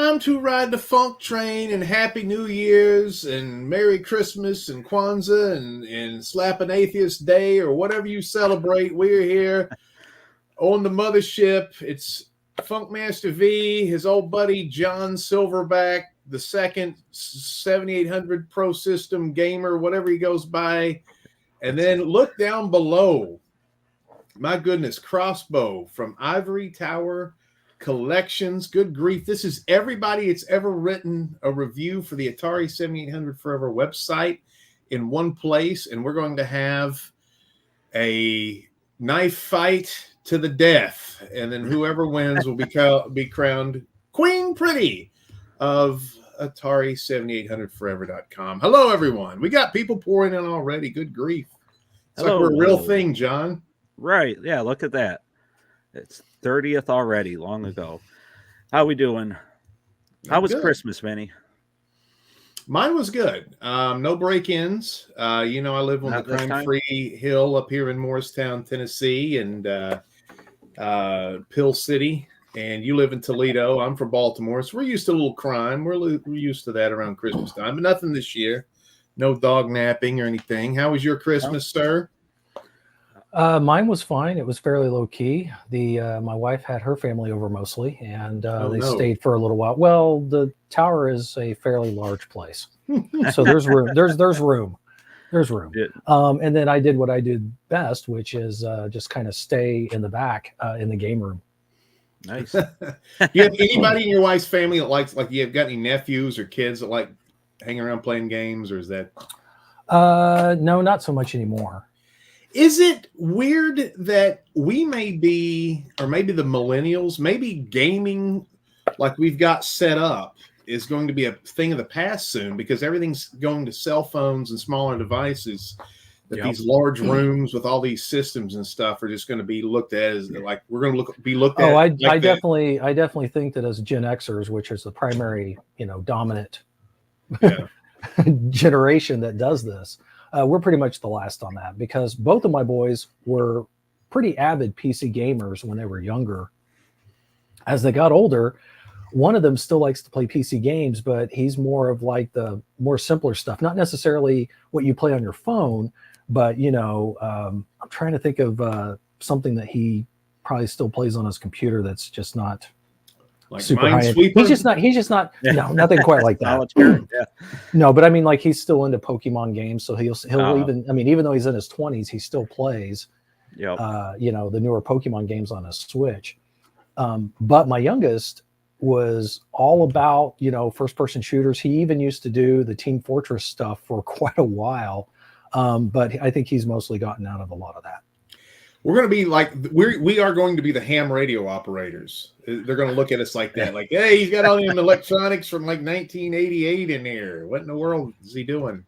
time to ride the funk train and Happy New Year's and Merry Christmas and Kwanzaa and Slap an Atheist Day or whatever you celebrate. We're here on the mothership. It's Funkmaster V, his old buddy John Silverback, the second 7800 Pro System gamer, whatever he goes by. And then look down below. My goodness, Crossbow from Ivory Tower Collections. Good grief. This is everybody that's ever written a review for the Atari 7800 Forever website in one place. And we're going to have a knife fight to the death. And then whoever wins will be crowned Queen Pretty of Atari7800forever.com. Hello, everyone. We got people pouring in already. Good grief. It's like we're a real thing, John. Right. Yeah, look at that. It's 30th already, long ago. How we doing? How was Christmas, Vinny? Mine was good. No break-ins. I live on the crime-free hill up here in Morristown, Tennessee, and Pill City. And you live in Toledo. I'm from Baltimore, so we're used to a little crime. We're used to that around Christmas time, but nothing this year. No dog napping or anything. How was your Christmas, sir? Mine was fine. It was fairly low key. My wife had her family over mostly, and stayed for a little while. Well, the tower is a fairly large place, so there's room. There's room. There's room. And then I did what I did best, which is just kind of stay in the back in the game room. Nice. You have anybody in your wife's family that likes, like, you have got any nephews or kids that like hanging around playing games, or is that? No, not so much anymore. Is it weird that we may be, or maybe the millennials, maybe gaming like we've got set up is going to be a thing of the past soon, because everything's going to cell phones and smaller devices, that these large rooms with all these systems and stuff are just going to be looked at as like, we're going to be looked at. I definitely think that as Gen Xers, which is the primary, dominant generation that does this, we're pretty much the last on that, because both of my boys were pretty avid PC gamers when they were younger. As they got older, one of them still likes to play PC games, but he's more of like the more simpler stuff, not necessarily what you play on your phone, but I'm trying to think of something that he probably still plays on his computer that's just not like super high end. He's just not no, nothing quite like that. No, but I mean, like, he's still into Pokemon games, so he'll even though he's in his 20s, he still plays the newer Pokemon games on his Switch. But my youngest was all about first person shooters. He even used to do the Team Fortress stuff for quite a while, but I think he's mostly gotten out of a lot of that. We're going to be like, we are going to be the ham radio operators. They're going to look at us like that. Like, hey, he's got all them electronics from like 1988 in there. What in the world is he doing?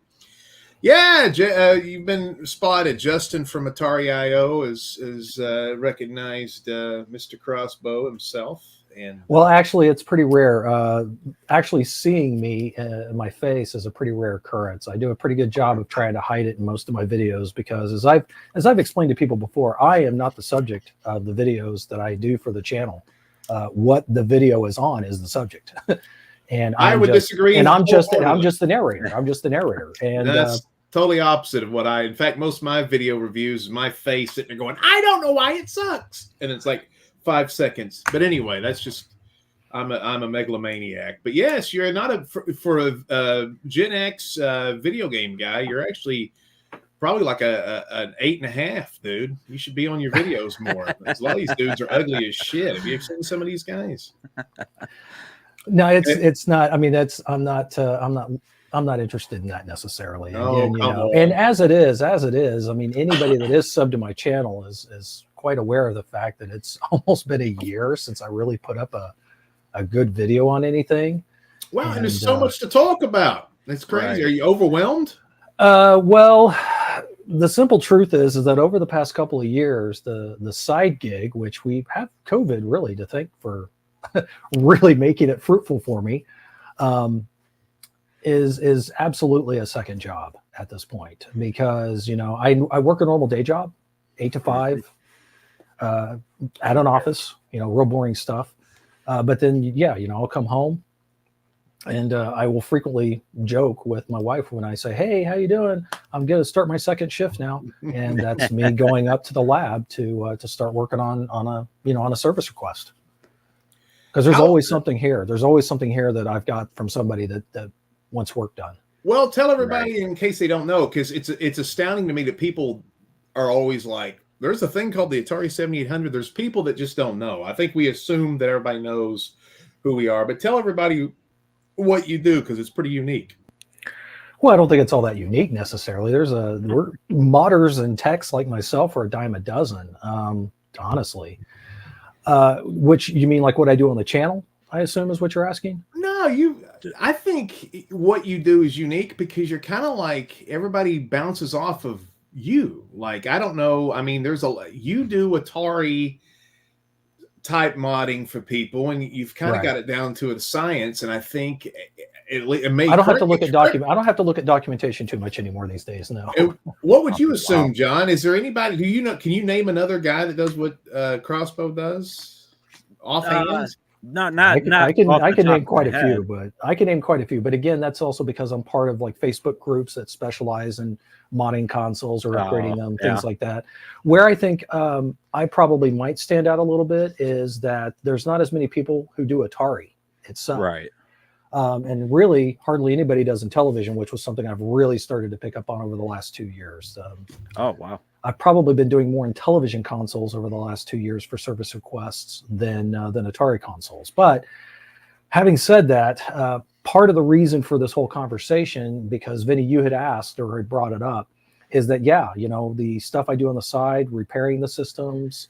Yeah, you've been spotted. Justin from Atari IO is recognized Mr. Crossbow himself. And well, actually, it's pretty rare. Actually, seeing me, my face, is a pretty rare occurrence. I do a pretty good job of trying to hide it in most of my videos, because as I've explained to people before, I am not the subject of the videos that I do for the channel. What the video is on is the subject, and I would disagree. And I'm just the narrator. I'm just the narrator, and that's totally opposite of what I. In fact, most of my video reviews, my face sitting there going, "I don't know why it sucks," and it's like 5 seconds. But anyway, that's just, I'm a megalomaniac. But yes, you're not for a Gen X video game guy. You're actually probably like an 8.5, dude. You should be on your videos more. A lot of these dudes are ugly as shit. Have you seen some of these guys? No, it's not. I mean, I'm not interested in that necessarily. And as it is, I mean, anybody that is subbed to my channel is quite aware of the fact that it's almost been a year since I really put up a good video on anything. Wow, and there's so much to talk about. That's crazy. Right. Are you overwhelmed? Well, the simple truth is that over the past couple of years, the side gig, which we have COVID really to thank for really making it fruitful for me, is absolutely a second job at this point, because I work a normal day job, 8 to 5, at an office, real boring stuff. But then I'll come home, And I will frequently joke with my wife when I say, "Hey, how you doing? I'm going to start my second shift now," and that's me going up to the lab to start working on a service request. Because there's always something here. There's always something here that I've got from somebody that wants work done. Well, tell everybody in case they don't know, because it's astounding to me that people are always like, there's a thing called the Atari 7800. There's people that just don't know. I think we assume that everybody knows who we are, but tell everybody what you do, because it's pretty unique. Well, I don't think it's all that unique necessarily. We're modders and techs like myself are a dime a dozen, honestly. Which you mean like what I do on the channel, I assume is what you're asking? No, I think what you do is unique because you're kind of like everybody bounces off of you. Like, I don't know. I mean, you do Atari type modding for people, and you've kind of got it down to a science. And I think it may. I don't have to look at I don't have to look at documentation too much anymore these days. No. What would you assume, John? Is there anybody who you know? Can you name another guy that does what Crossbow does? Offhand? I can name quite a few, but again, that's also because I'm part of like Facebook groups that specialize in modding consoles or upgrading them, things like that. Where I think I probably might stand out a little bit is that there's not as many people who do Atari itself. Right. And really hardly anybody does in television, which was something I've really started to pick up on over the last 2 years. Oh, wow. I've probably been doing more in television consoles over the last 2 years for service requests than Atari consoles. But having said that, part of the reason for this whole conversation, because Vinny, you had asked or had brought it up, is that, the stuff I do on the side, repairing the systems,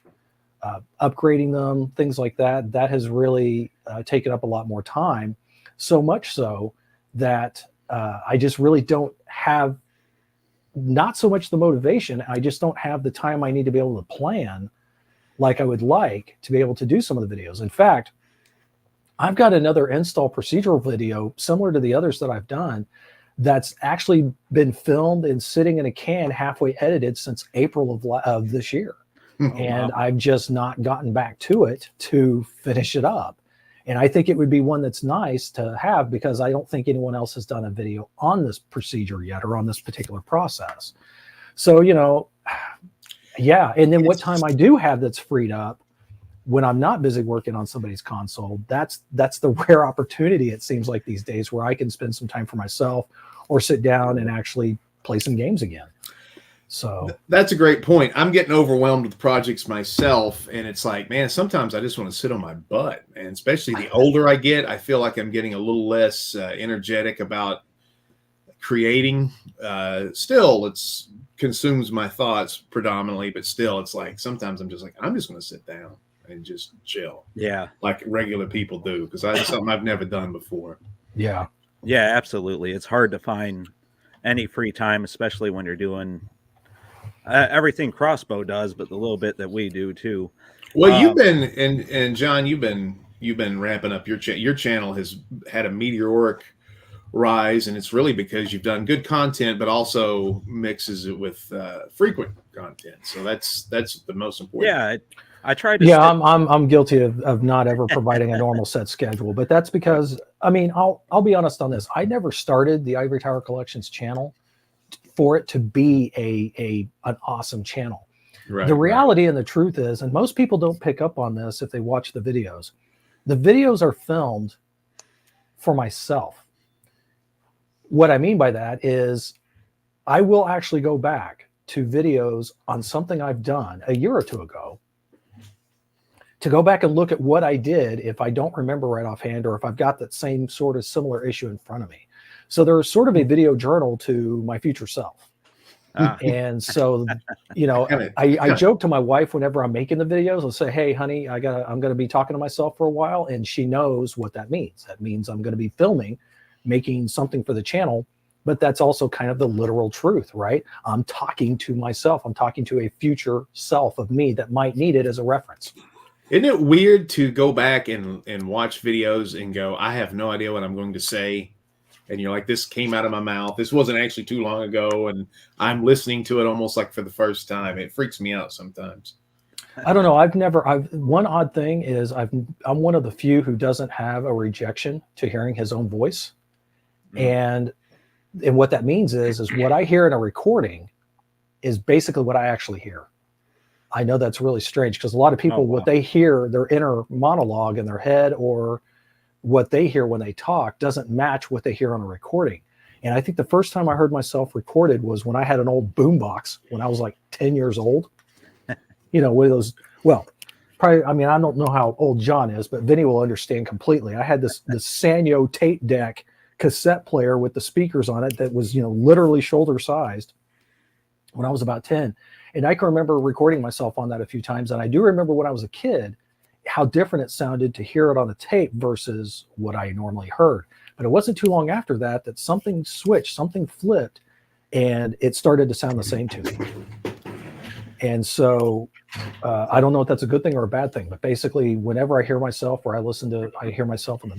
upgrading them, things like that, that has really taken up a lot more time. So much so that I just really don't have not so much the motivation. I just don't have the time I need to be able to plan like I would like to be able to do some of the videos. In fact, I've got another install procedural video similar to the others that I've done that's actually been filmed and sitting in a can halfway edited since April of this year. And I've just not gotten back to it to finish it up. And I think it would be one that's nice to have because I don't think anyone else has done a video on this procedure yet or on this particular process. So, yeah. And then what time I do have that's freed up when I'm not busy working on somebody's console, that's the rare opportunity, it seems like these days, where I can spend some time for myself or sit down and actually play some games again. So that's a great point. I'm getting overwhelmed with projects myself, and it's like, man, sometimes I just want to sit on my butt. And especially the older I get, I feel like I'm getting a little less energetic about creating. Still, it's consumes my thoughts predominantly, but still, it's like sometimes I'm just going to sit down and just chill. Yeah, like regular people do, because that's something I've never done before. Yeah, absolutely. It's hard to find any free time, especially when you're doing everything Crossbow does, but the little bit that we do too. Well, you've been and John, you've been ramping up your channel has had a meteoric rise, and it's really because you've done good content, but also mixes it with frequent content. So that's the most important. Yeah, I tried to. Yeah, I'm guilty of not ever providing a normal set schedule, but that's because I'll be honest on this. I never started the Ivory Tower Collections channel for it to be an awesome channel. Right, the reality and the truth is, and most people don't pick up on this if they watch the videos are filmed for myself. What I mean by that is I will actually go back to videos on something I've done a year or two ago to go back and look at what I did if I don't remember right offhand, or if I've got that same sort of similar issue in front of me. So there's sort of a video journal to my future self. And so, I joke to my wife whenever I'm making the videos. I'll say, "Hey, honey, I'm going to be talking to myself for a while," and she knows what that means. That means I'm going to be filming, making something for the channel, but that's also kind of the literal truth, right? I'm talking to myself. I'm talking to a future self of me that might need it as a reference. Isn't it weird to go back and watch videos and go, I have no idea what I'm going to say? And you're like, this came out of my mouth. This wasn't actually too long ago. And I'm listening to it almost like for the first time. It freaks me out sometimes. I don't know. One odd thing is I'm one of the few who doesn't have a rejection to hearing his own voice. And what that means is what I hear in a recording is basically what I actually hear. I know that's really strange because a lot of people, what they hear, their inner monologue in their head or what they hear when they talk doesn't match what they hear on a recording. And I think the first time I heard myself recorded was when I had an old boombox when I was like 10 years old. You know, with those, well, probably, I mean, I don't know how old John is, but Vinny will understand completely. I had this Sanyo tape deck cassette player with the speakers on it that was, you know, literally shoulder sized when I was about 10. And I can remember recording myself on that a few times. And I do remember when I was a kid, how different it sounded to hear it on the tape versus what I normally heard. But it wasn't too long after that something switched, something flipped, and it started to sound the same to me. And so I don't know if that's a good thing or a bad thing, but basically whenever I hear myself or I hear myself on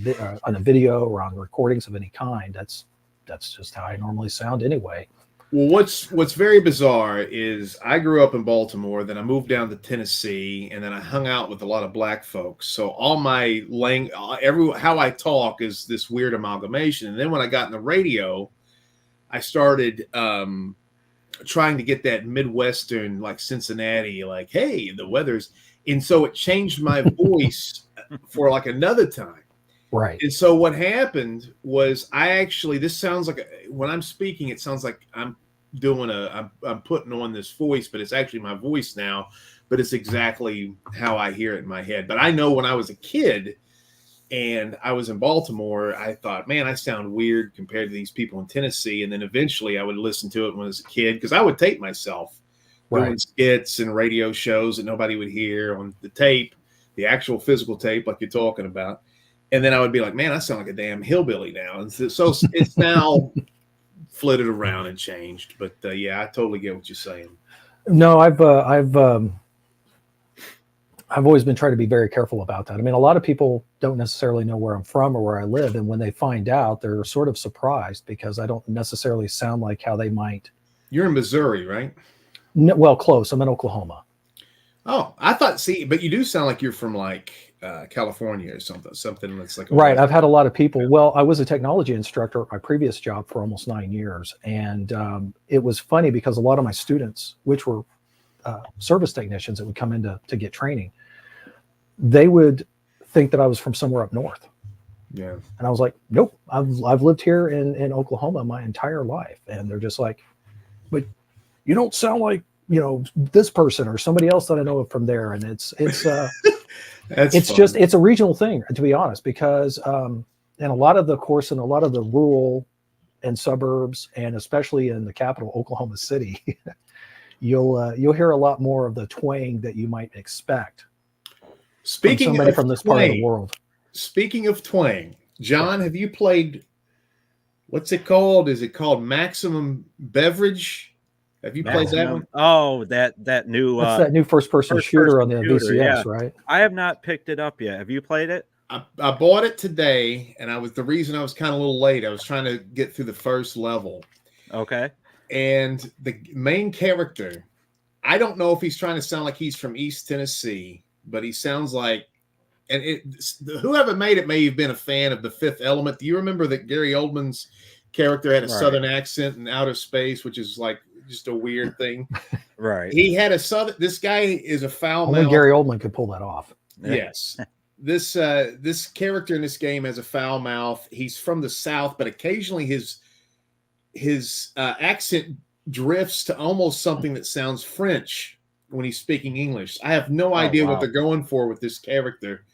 a video or on recordings of any kind, that's just how I normally sound anyway. Well, what's very bizarre is I grew up in Baltimore, then I moved down to Tennessee, and then I hung out with a lot of black folks. So all my how I talk is this weird amalgamation. And then when I got in the radio, I started trying to get that Midwestern, like Cincinnati, like, hey, the weather's, and so it changed my voice for like another time. Right. And so what happened was this sounds like when I'm speaking, it sounds like I'm putting on this voice, but it's actually my voice now, but it's exactly how I hear it in my head. But I know when I was a kid and I was in Baltimore, I thought, man, I sound weird compared to these people in Tennessee. And then eventually I would listen to it when I was a kid because I would tape myself doing skits and radio shows that nobody would hear on the tape, the actual physical tape like you're talking about. And then I would be like, man, I sound like a damn hillbilly now. And so it's now flitted around and changed. But yeah, I totally get what you're saying. No, I've always been trying to be very careful about that. I mean, a lot of people don't necessarily know where I'm from or where I live. And when they find out, they're sort of surprised because I don't necessarily sound like how they might. You're in Missouri, right? No, well, close. I'm in Oklahoma. Oh, I thought, but you do sound like you're from like California or something that's like right. I've had a lot of people. Well, I was a technology instructor at my previous job for almost 9 years, and it was funny because a lot of my students, which were service technicians that would come in to get training, they would think that I was from somewhere up north. Yeah, and I was like, nope, I've lived here in Oklahoma my entire life, and they're just like, but you don't sound like, you know, this person or somebody else that I know from there. And it's it's a regional thing, to be honest, because in a lot of the rural and suburbs, and especially in the capital, Oklahoma City, you'll hear a lot more of the twang that you might expect. Speaking from somebody of from this twang, part of the world. Speaking of twang, John, have you played, what's it called? Is it called Maximum Beverage? Have you played that one? Oh, that new that new first-person shooter on the VCS, yeah. Right? I have not picked it up yet. Have you played it? I bought it today, and the reason I was kind of a little late. I was trying to get through the first level. Okay. And the main character, I don't know if he's trying to sound like he's from East Tennessee, but he sounds like, and whoever made it may have been a fan of The Fifth Element. Do you remember that Gary Oldman's character had a Southern accent in Outer Space, which is like just a weird thing. Right. He had a Southern. This guy is a foul mouth. Only Gary Oldman could pull that off. Yes. This character in this game has a foul mouth. He's from the South, but occasionally his accent drifts to almost something that sounds French when he's speaking English. I have no idea what they're going for with this character,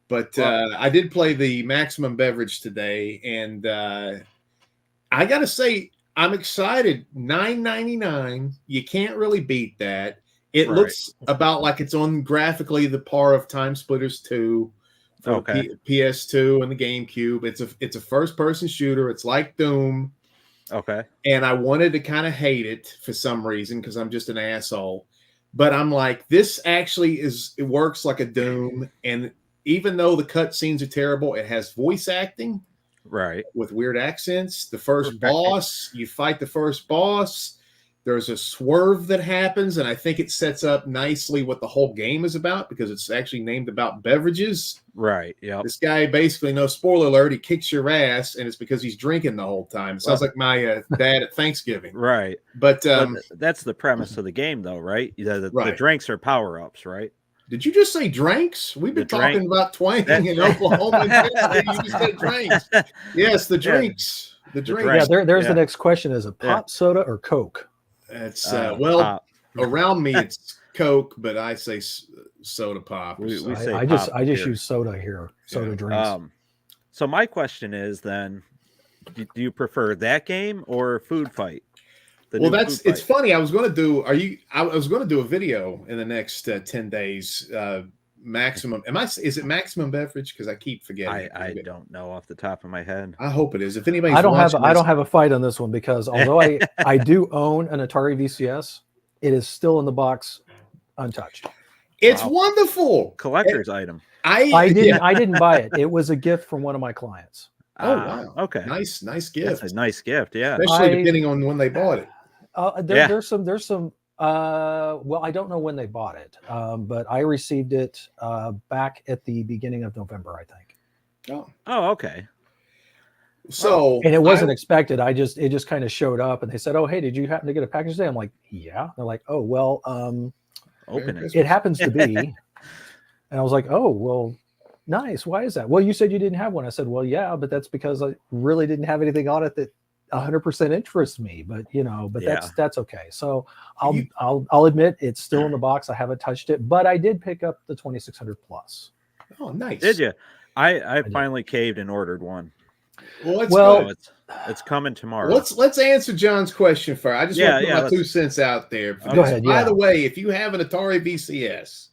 but I did play the Maximum Beverage today, and I got to say, I'm excited. $9.99. You can't really beat that. It looks about like it's on graphically the par of Time Splitters 2 for PS2 and the GameCube. It's a first-person shooter. It's like Doom. Okay. And I wanted to kind of hate it for some reason because I'm just an asshole. But I'm like, this actually it works like a Doom. And even though the cutscenes are terrible, it has voice acting. Right. With weird accents. The first boss, you fight the first boss. There's a swerve that happens, and I think it sets up nicely what the whole game is about because it's actually named about beverages. Right. Yeah. This guy basically, no spoiler alert, he kicks your ass, and it's because he's drinking the whole time. It sounds like my dad at Thanksgiving. Right. But that's the premise of the game, though, right? The right. drinks are power-ups, right? Did you just say drinks? We've been talking about twang in Oklahoma. You just said drinks. Yes, the drinks. The drinks. Yeah, there's the next question. Is it pop, soda, or Coke? It's around me it's Coke, but I say soda pop. I just use soda here. Soda drinks. So my question is then, do you prefer that game or Food Fight? It's funny. I was going to do a video in the next 10 days. Maximum. Is it Maximum Beverage? Because I keep forgetting. I don't know off the top of my head. I hope it is. If anybody, I don't have a fight on this one because although I do own an Atari VCS, it is still in the box, untouched. It's wonderful. Collector's item. I didn't buy it. It was a gift from one of my clients. Oh wow! Okay, nice gift. That's a nice gift. Yeah, especially depending on when they bought it. There's some. Well, I don't know when they bought it, but I received it back at the beginning of November, I think. Oh, okay. So, and it wasn't expected. It just kind of showed up, and they said, "Oh, hey, did you happen to get a package today?" I'm like, "Yeah." They're like, "Oh, well, open it. It happens to be," and I was like, "Oh, well, nice. Why is that?" "Well, you said you didn't have one." I said, "Well, yeah, but that's because I really didn't have anything on it that 100% interests me, but that's okay." So I'll admit it's still in the box. I haven't touched it, but I did pick up the 2600 plus. Oh, nice. Did you? I finally caved and ordered one. Well, it's coming tomorrow. Let's answer John's question first. I just want to put my 2 cents out there. Go ahead. By the way, if you have an Atari VCS,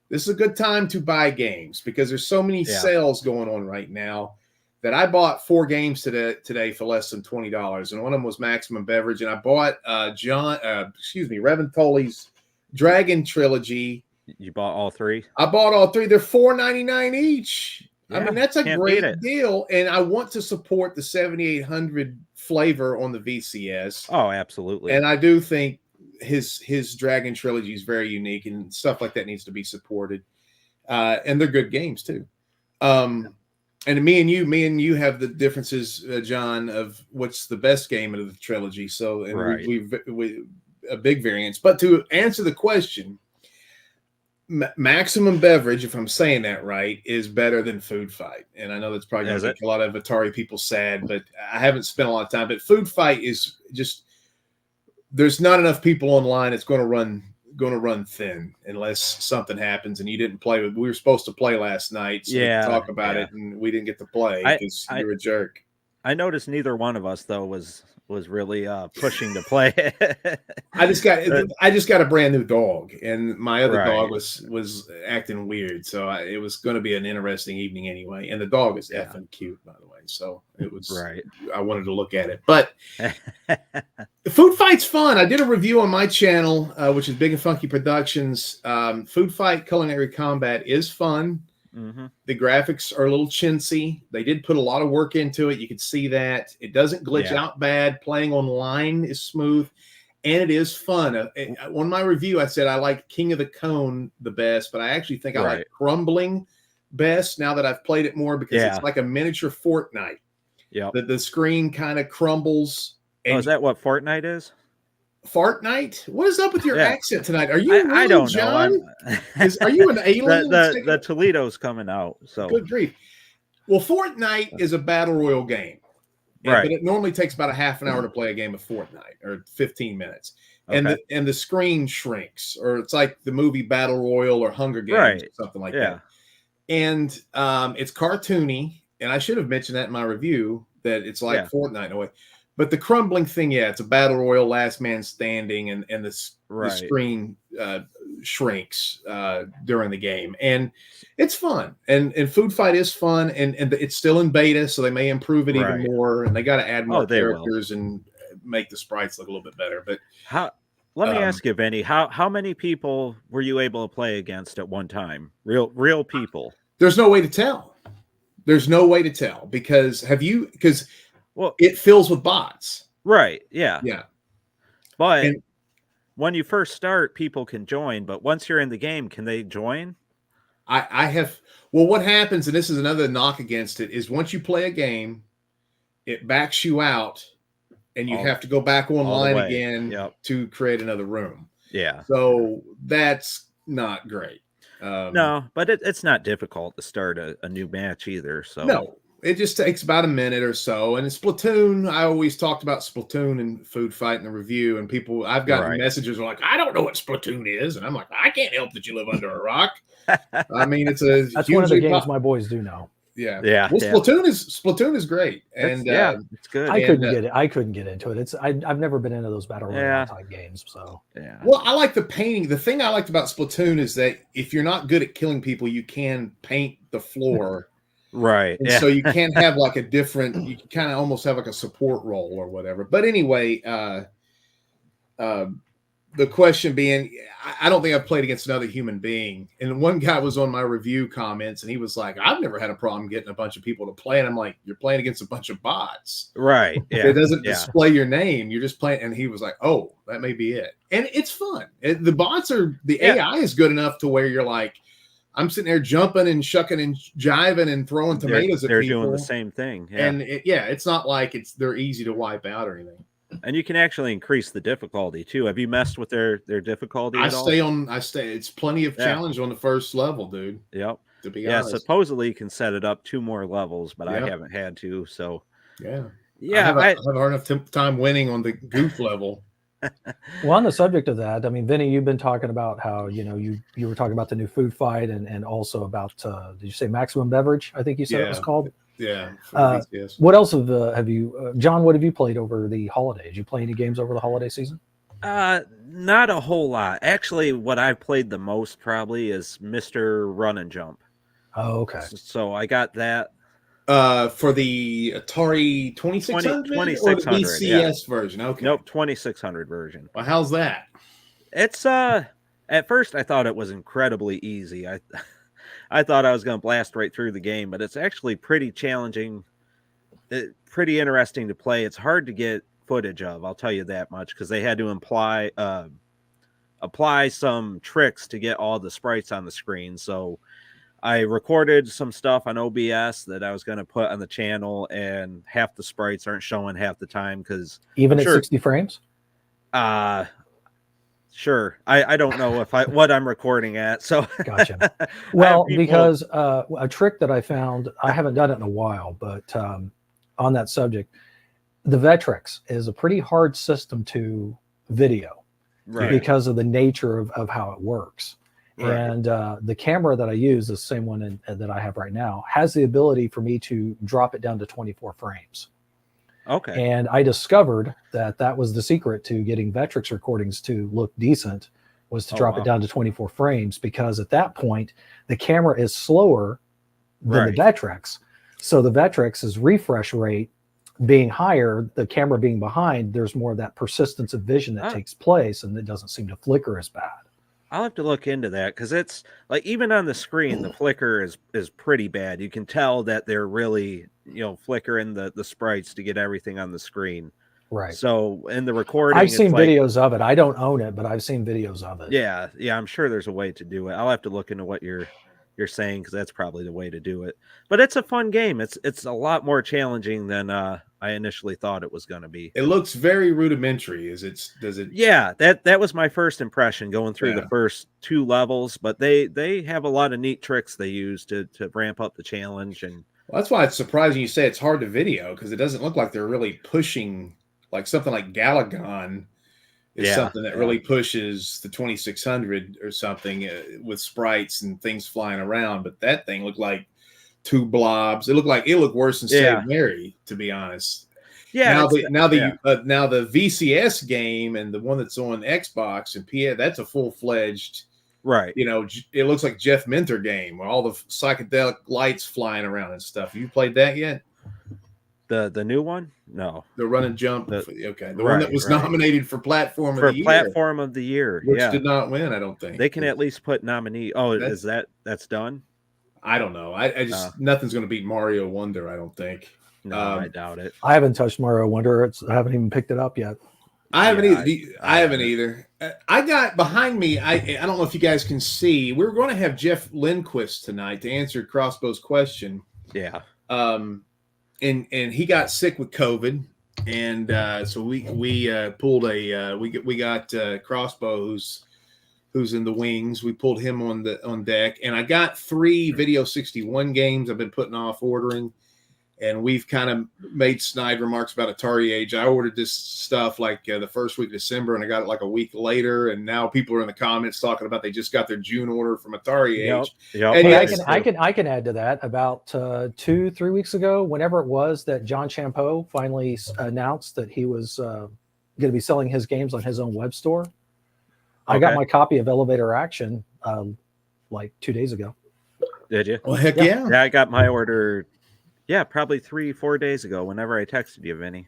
this is a good time to buy games because there's so many sales going on right now. That I bought 4 games today for less than $20, and one of them was Maximum Beverage, and I bought Revan Tully's Dragon Trilogy. You bought all 3? I bought all 3. They're $4.99 each. Yeah, I mean, that's a great deal, and I want to support the 7800 flavor on the VCS. Oh, absolutely. And I do think his Dragon Trilogy is very unique, and stuff like that needs to be supported. And they're good games too. And me and you have the differences, John, of what's the best game of the trilogy. So, and we a big variance. But to answer the question, Maximum Beverage, if I'm saying that right, is better than Food Fight. And I know that's probably going to make a lot of Atari people sad, but I haven't spent a lot of time. But Food Fight is just there's not enough people online. It's going to run thin unless something happens and you didn't play. We were supposed to play last night, so we could talk about it, and we didn't get to play because you're a jerk. I noticed neither one of us though was really pushing to play. I just got a brand new dog, and my other dog was acting weird, so it was going to be an interesting evening anyway. And the dog is effing cute, by the way, so it was I wanted to look at it, but Food Fight's fun. I did a review on my channel, which is Big and Funky Productions. Food Fight Culinary Combat is fun. Mm-hmm. The graphics are a little chintzy. They did put a lot of work into it. You can see that. It doesn't glitch out bad. Playing online is smooth, and it is fun. On my review, I said I like King of the Cone the best, but I actually think I like Crumbling best now that I've played it more because it's like a miniature Fortnite. Yeah, the screen kind of crumbles. Is that what Fortnite is? Fortnite? What is up with your accent tonight? Are you? I don't John? Know. Are you an alien? the Toledo's coming out. So good grief. Well, Fortnite is a battle royal game, but it normally takes about a half an hour to play a game of Fortnite, or 15 minutes, and the screen shrinks, or it's like the movie Battle Royale or Hunger Games, or something like that. And it's cartoony, and I should have mentioned that in my review that it's like Fortnite in a way. But the crumbling thing, it's a battle royal, last man standing, and the screen shrinks during the game, and it's fun. And Food Fight is fun, and it's still in beta, so they may improve it even more, and they got to add more characters and make the sprites look a little bit better. But let me ask you, Benny, how many people were you able to play against at one time? Real people? There's no way to tell. Because it fills with bots. Right. Yeah. Yeah. But And when you first start, people can join. But once you're in the game, can they join? I have, well, what happens, and this is another knock against it, is once you play a game, it backs you out and you have to go back online again to create another room. Yeah. So that's not great. No, but it's not difficult to start a new match either. So no, it just takes about a minute or so. And in Splatoon, I always talked about Splatoon and Food Fight in the review, and people, I've gotten messages like, I don't know what Splatoon is, and I'm like, I can't help that you live under a rock. I mean, that's one of the games my boys do know. Yeah. Well, Splatoon is great, and it's good. I couldn't get into it. I've never been into those battle royale type games. So Well, I like the painting. The thing I liked about Splatoon is that if you're not good at killing people, you can paint the floor. Right. And so you can have like a different. You can kind of almost have like a support role or whatever. But anyway, the question being, I don't think I've played against another human being. And one guy was on my review comments, and he was like, I've never had a problem getting a bunch of people to play. And I'm like, you're playing against a bunch of bots. Right. Yeah. It doesn't display your name. You're just playing. And he was like, oh, that may be it. And it's fun. The bots are, the AI is good enough to where you're like, I'm sitting there jumping and shucking and jiving and throwing tomatoes at people. They're doing the same thing. Yeah. And it's not like they're easy to wipe out or anything. And you can actually increase the difficulty too. Have you messed with their difficulty at all? I stay. It's plenty of challenge on the first level, dude. Yep. To be honest. Supposedly you can set it up 2 more levels, but I haven't had to. So yeah. I have a hard enough time winning on the goof level. Well, on the subject of that, I mean, Vinny, you've been talking about how you were talking about the new Food Fight and also about did you say Maximum Beverage? I think you said it was called. Yeah. What else have you, John? What have you played over the holidays? Did you play any games over the holiday season? Not a whole lot. Actually, what I've played the most probably is Mr. Run and Jump. Oh, okay. So I got that for the Atari 2600 or the VCS version. Okay. Nope, 2600 version. Well, how's that? It's at first I thought it was incredibly easy. I thought I was going to blast right through the game, but it's actually pretty challenging, pretty interesting to play. It's hard to get footage of, I'll tell you that much, because they had to apply some tricks to get all the sprites on the screen. So I recorded some stuff on OBS that I was going to put on the channel, and half the sprites aren't showing half the time because even at 60 frames. Sure. I don't know what I'm recording at. So gotcha. Well, because a trick that I found, I haven't done it in a while, but on that subject, the Vectrex is a pretty hard system to video because of the nature of how it works. Right. And the camera that I use, the same one that I have right now, has the ability for me to drop it down to 24 frames. Okay. And I discovered that was the secret to getting Vectrex recordings to look decent, was to drop it down to 24 frames, because at that point the camera is slower than the Vectrex. So the Vectrex's refresh rate being higher, the camera being behind, there's more of that persistence of vision that takes place, and it doesn't seem to flicker as bad. I'll have to look into that, because it's like, even on the screen, the flicker is pretty bad. You can tell that they're really, flickering the sprites to get everything on the screen. Right. So in the recording, I've seen videos of it. I don't own it, but I've seen videos of it. Yeah. I'm sure there's a way to do it. I'll have to look into what you're saying, because that's probably the way to do it. But it's a fun game. It's a lot more challenging than I initially thought it was going to be. It looks very rudimentary. Does it? Yeah, that was my first impression going through the first 2 levels, but they have a lot of neat tricks they use to ramp up the challenge. And well, that's why it's surprising you say it's hard to video, because it doesn't look like they're really pushing, like something like Galagon is something that really pushes the 2600 or something with sprites and things flying around. But that thing looked like 2 blobs. It looked worse than Save Mary, to be honest. Yeah. Now the VCS game and the one that's on Xbox and PS, that's a full-fledged, right? It looks like Jeff Minter game where all the psychedelic lights flying around and stuff. Have you played that yet? The new one? No. The Run and Jump. The one that was nominated for Platform of the Year. Platform of the Year. Which did not win, I don't think. They can at least put nominee. Oh, that's done? I don't know. I just nothing's going to beat Mario Wonder, I don't think. No, I doubt it. I haven't touched Mario Wonder. I haven't even picked it up yet. I haven't either. I haven't either. I got behind me. I don't know if you guys can see. We were going to have Jeff Lindquist tonight to answer Crossbow's question. Yeah. And he got sick with COVID, and so we pulled we got Crossbow who's in the wings. We pulled him on deck, and I got 3 Video 61 games I've been putting off ordering. And we've kind of made snide remarks about Atari Age. I ordered this stuff like the first week of December, and I got it like a week later. And now people are in the comments talking about they just got their June order from Atari Age. Yep. And hey, I can add to that. About 2-3 weeks ago, whenever it was that John Champeau finally announced that he was going to be selling his games on his own web store, I got my copy of Elevator Action like 2 days ago. Did you? Well, heck yeah. Yeah, I got my order. Yeah, probably 3-4 days ago, whenever I texted you, Vinny.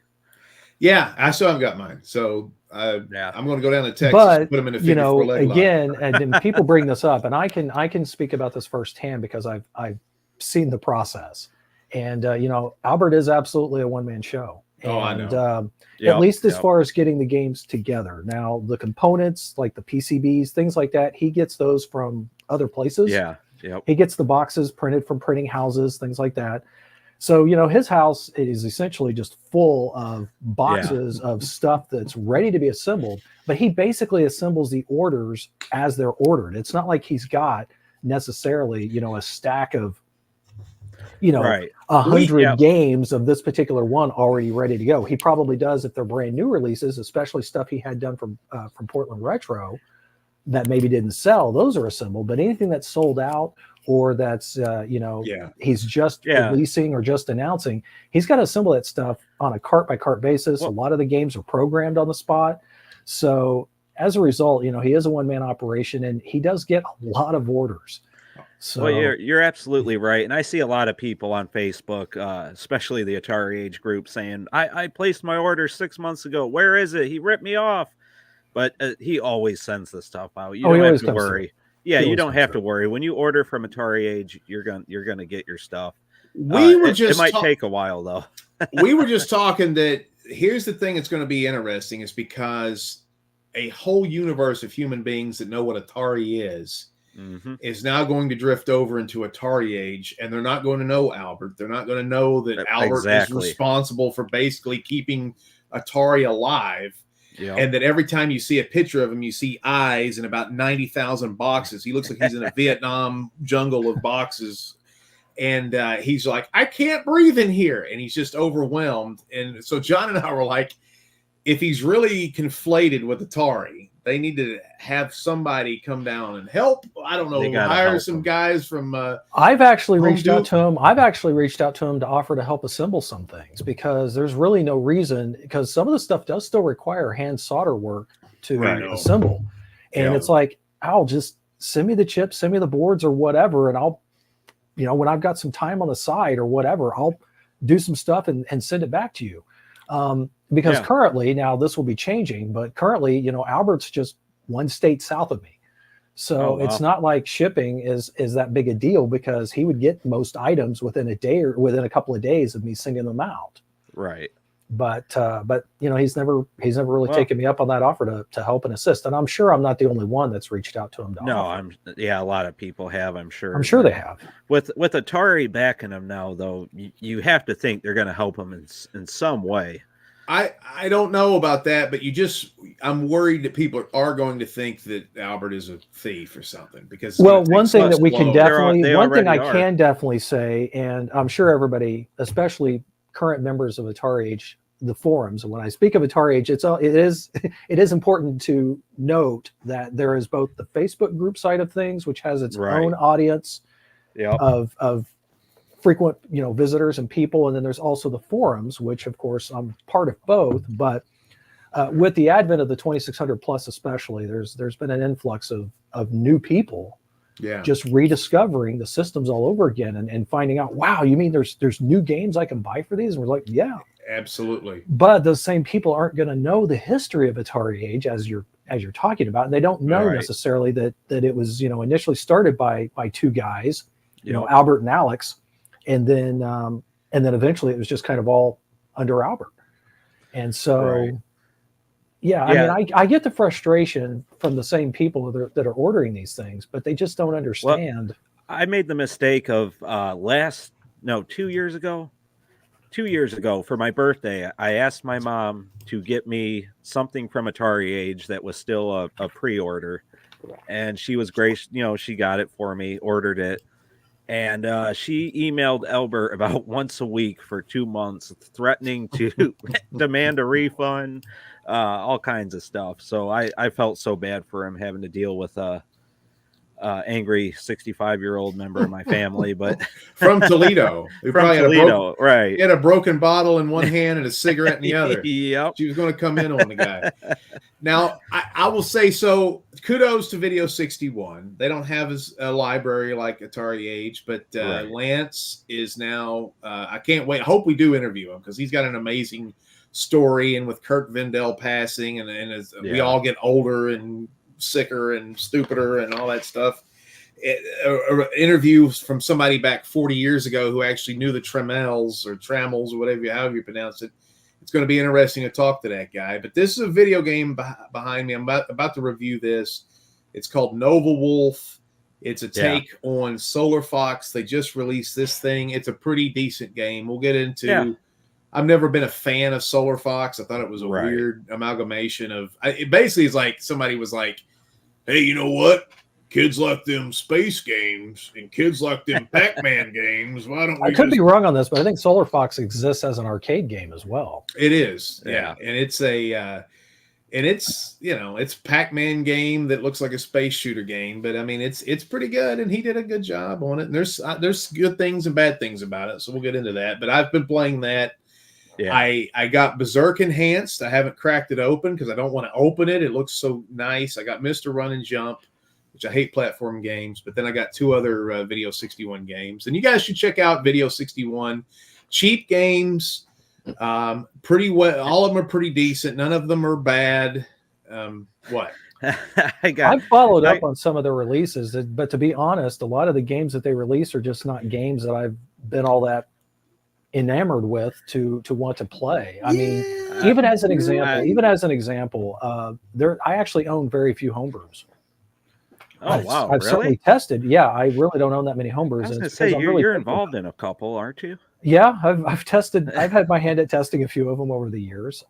Yeah, I still haven't got mine. So I'm going to go down to Texas and put them in a figure again, and then people bring this up, and I can speak about this firsthand because I've seen the process. And Albert is absolutely a one-man show. And, I know. At least as far as getting the games together. Now, the components, like the PCBs, things like that, he gets those from other places. Yeah. Yep. He gets the boxes printed from printing houses, things like that. So, his house is essentially just full of boxes of stuff that's ready to be assembled, but he basically assembles the orders as they're ordered. It's not like he's got necessarily, a stack of, 100 games of this particular one already ready to go. He probably does if they're brand new releases, especially stuff he had done from Portland Retro that maybe didn't sell. Those are assembled, but anything that's sold out or that's he's just releasing or just announcing, he's got to assemble that stuff on a cart by cart basis. A lot of the games are programmed on the spot, so as a result, he is a one-man operation, and he does get a lot of orders. So you're absolutely right, and I see a lot of people on Facebook, especially the Atari Age group, saying I placed my order 6 months ago. Where is it? He ripped me off. But he always sends the stuff out. You don't have to worry. Yeah, you don't have to worry. When you order from Atari Age, you're gonna get your stuff. It might take a while though. We were just talking that here's the thing that's going to be interesting is because a whole universe of human beings that know what Atari is now going to drift over into Atari Age, and they're not going to know Albert. They're not going to know that Albert is responsible for basically keeping Atari alive. Yep. And that every time you see a picture of him, you see eyes and about 90,000 boxes. He looks like he's in a Vietnam jungle of boxes. And he's like, I can't breathe in here. And he's just overwhelmed. And so John and I were like, if he's really conflated with Atari, they need to have somebody come down and help. I don't know, hire some guys from. I've actually reached out to him. I've actually reached out to him to offer to help assemble some things because there's really no reason. Because some of the stuff does still require hand solder work to assemble, and it's like, I'll just send me the chips, send me the boards or whatever, and I'll, when I've got some time on the side or whatever, I'll do some stuff and send it back to you. Because currently, now this will be changing, but currently, Albert's just one state south of me. So it's not like shipping is that big a deal because he would get most items within a day or within a couple of days of me sending them out. Right. But he's never really taken me up on that offer to help and assist. And I'm sure I'm not the only one that's reached out to him. A lot of people have, I'm sure. I'm sure they have. With Atari backing them now, though, you have to think they're going to help him in some way. I don't know about that, but I'm worried that people are going to think that Albert is a thief or something because one thing that we can definitely I can definitely say, and I'm sure everybody, especially current members of Atari Age, the forums, and when I speak of Atari Age, it is important to note that there is both the Facebook group side of things, which has its own audience of frequent visitors and people, and then there's also the forums, which of course I'm part of both, but with the advent of the 2600 plus especially, there's been an influx of new people just rediscovering the systems all over again and finding out, wow, you mean there's new games I can buy for these? And we're like, yeah, absolutely. But those same people aren't going to know the history of Atari Age as you're talking about, and they don't know necessarily that it was initially started by two guys, Albert and Alex. And then eventually it was just kind of all under Albert. And so Yeah, I mean, I get the frustration from the same people that are ordering these things, but they just don't understand. Well, I made the mistake of 2 years ago. 2 years ago for my birthday, I asked my mom to get me something from Atari Age that was still a pre-order, and she was gracious. She got it for me, ordered it, and she emailed Albert about once a week for 2 months, threatening to demand a refund, all kinds of stuff. So I felt so bad for him having to deal with angry 65-year-old member of my family, but from Toledo. Right? He had a broken bottle in one hand and a cigarette in the other. Yep. She was going to come in on the guy. Now, I will say, so kudos to Video 61. They don't have a library like Atari Age, but Right. Lance is now. I can't wait. I hope we do interview him because he's got an amazing story. And with Kurt Vendel passing, and as we all get older and sicker and stupider and all that stuff, interviews from somebody back 40 years ago who actually knew the Tremels or Trammels or however you pronounce it. It's going to be interesting to talk to that guy. But this is a video game behind me. I'm about to review this. It's called Nova Wolf. It's a take on Solar Fox. They just released this thing. It's a pretty decent game. We'll get into I've never been a fan of Solar Fox. I thought it was a weird amalgamation of it basically is like somebody was like, hey, you know what? Kids like them space games and kids like them Pac-Man games. Why don't we I could be wrong on this, but I think Solar Fox exists as an arcade game as well. It is. Yeah. And it's it's Pac-Man game that looks like a space shooter game, but I mean it's pretty good, and he did a good job on it. And there's good things and bad things about it, so we'll get into that. But I've been playing that. Yeah. I got Berserk Enhanced. I haven't cracked it open because I don't want to open it. It looks so nice. I got Mr. Run and Jump, which I hate platform games, but then I got 2 other Video 61 games. And you guys should check out Video 61. Cheap games, pretty well. All of them are pretty decent. None of them are bad. What? I've followed up on some of the releases, but to be honest, a lot of the games that they release are just not games that I've been all that enamored with to want to play. I mean, even as an example, I actually own very few homebrews. Oh, wow. I've certainly tested. Yeah, I really don't own that many homebrews. I was going to say, you're involved in a couple, aren't you? Yeah, I've tested. I've had my hand at testing a few of them over the years.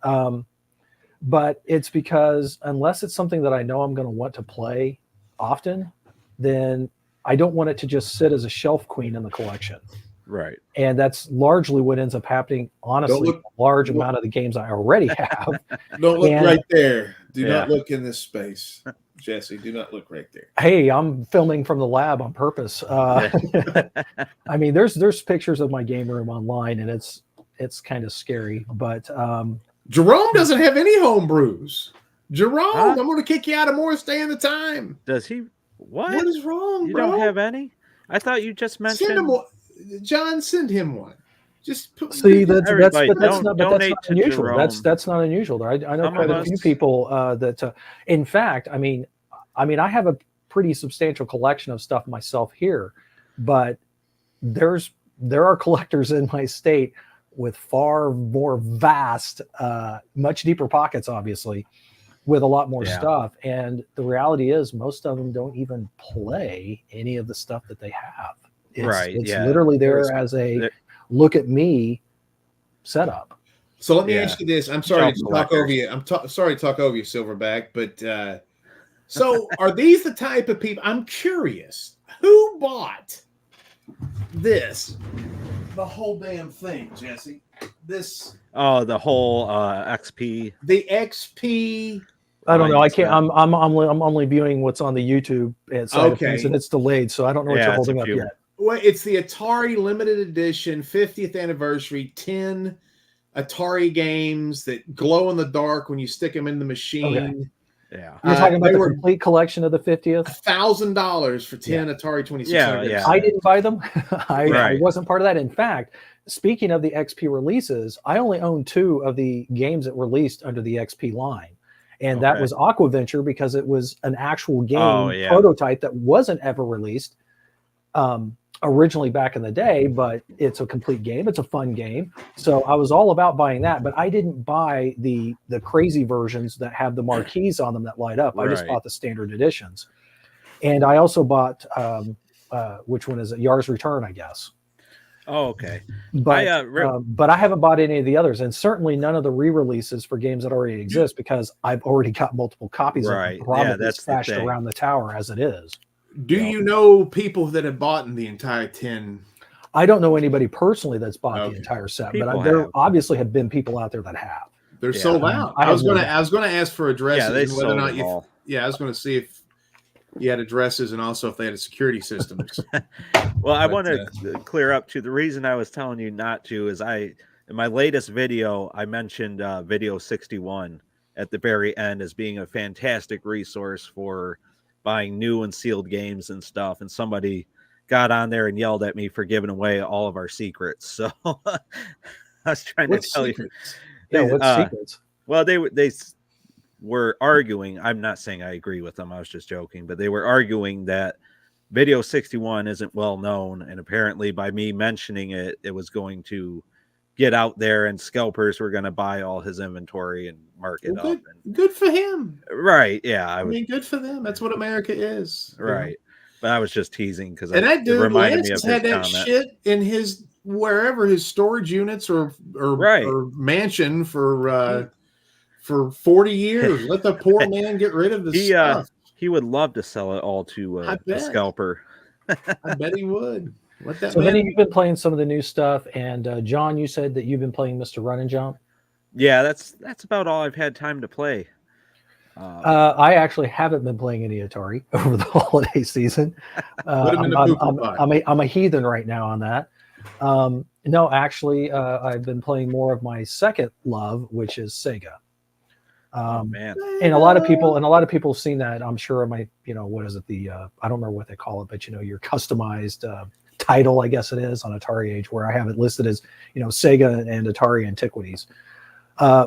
But it's because unless it's something that I know I'm going to want to play often, then I don't want it to just sit as a shelf queen in the collection. Right. And that's largely what ends up happening, honestly, a large amount of the games I already have. Don't look right there. Do not look in this space. Jesse, do not look right there. Hey, I'm filming from the lab on purpose. I mean, there's pictures of my game room online, and it's kind of scary. But Jerome doesn't have any home brews. Jerome, I'm going to kick you out of Morris Day in the Time. Does he? What? What is wrong, you bro? Don't have any? I thought you just mentioned. Send him John, send him one. Just see that's not unusual. That's not unusual. I know quite a few people that. In fact, I mean, I have a pretty substantial collection of stuff myself here, but there are collectors in my state with far more vast, much deeper pockets, obviously, with a lot more stuff. And the reality is, most of them don't even play any of the stuff that they have. It's literally there as a look at me setup. So let me ask you this. I'm sorry to talk over you. Sorry to talk over you, Silverback, but so are these the type of people? I'm curious. Who bought this? The whole damn thing, Jesse. This. Oh, the whole XP. The XP. I don't know. I can't. I'm only viewing what's on the YouTube side of things, and it's delayed, so I don't know what you're holding up yet. Well, it's the Atari limited edition 50th anniversary 10 Atari games that glow in the dark when you stick them in the machine. Okay. Yeah, you're talking about the complete collection of the 50th. $1,000 for 10 Atari 2600. Yeah. I didn't buy them. I wasn't part of that. In fact, speaking of the XP releases, I only own 2 of the games that released under the XP line. And that was Aquaventure because it was an actual game prototype that wasn't ever released. originally back in the day, but it's a complete game. It's a fun game. So I was all about buying that, but I didn't buy the crazy versions that have the marquees on them that light up. I just bought the standard editions. And I also bought, which one is it? Yar's Return, I guess. Oh, okay. But I haven't bought any of the others, and certainly none of the re-releases for games that already exist, because I've already got multiple copies of them. Probably that's stashed around the tower as it is. Do you know people that have bought the entire 10? I don't know anybody personally that's bought the entire set, but there obviously have been people out there that have. They're sold out. I was going to ask for addresses. Yeah, they sold whether or not them all. Yeah, I was going to see if you had addresses and also if they had security systems. Well, I want to clear up too. The reason I was telling you not to is in my latest video, I mentioned Video 61 at the very end as being a fantastic resource for buying new and sealed games and stuff. And somebody got on there and yelled at me for giving away all of our secrets. So I was trying to tell you. Yeah, what secrets? Well, they were arguing. I'm not saying I agree with them. I was just joking, but they were arguing that Video 61 isn't well known, and apparently by me mentioning it, it was going to get out there, and scalpers were going to buy all his inventory and mark it up. Good for him, right? Yeah, I mean, good for them. That's what America is, right? But I was just teasing because that dude Lance had that shit in his wherever his storage units or mansion for 40 years. Let the poor man get rid of the stuff. He would love to sell it all to a scalper. I bet he would. Then you've been playing some of the new stuff, and John, you said that you've been playing Mr. Run and Jump. Yeah, that's about all I've had time to play. I actually haven't been playing any Atari over the holiday season. I'm a heathen right now on that. No, actually, I've been playing more of my second love, which is Sega. Man. And a lot of people have seen that, I'm sure, my, what is it? I don't remember what they call it, but your customized title, I guess it is, on Atari Age, where I have it listed as, Sega and Atari Antiquities.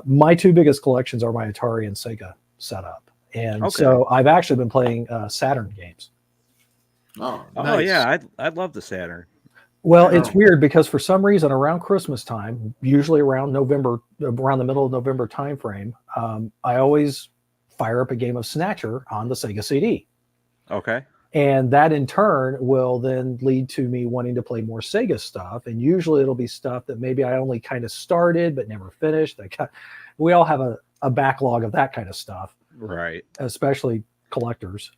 My two biggest collections are my Atari and Sega setup. And so I've actually been playing Saturn games. Oh, nice. Yeah. I'd love the Saturn. Well, it's weird because for some reason around Christmas time, usually around the middle of November timeframe, I always fire up a game of Snatcher on the Sega CD. Okay. And that in turn will then lead to me wanting to play more Sega stuff. And usually it'll be stuff that maybe I only kind of started but never finished. We all have a backlog of that kind of stuff. Right. Especially collectors.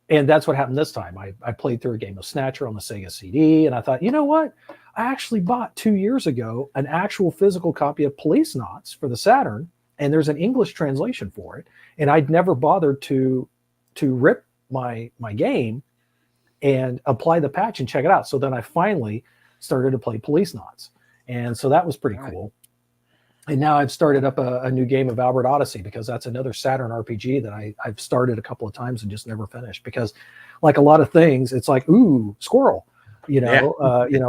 And that's what happened this time. I played through a game of Snatcher on the Sega CD, and I thought, you know what? I actually bought 2 years ago an actual physical copy of Police Knots for the Saturn, and there's an English translation for it. And I'd never bothered to rip my game and apply the patch and check it out. So then I finally started to play Police Knots. And so that was pretty cool. And now I've started up a new game of Albert Odyssey, because that's another Saturn RPG that I've started a couple of times and just never finished, because like a lot of things, it's like, ooh, squirrel,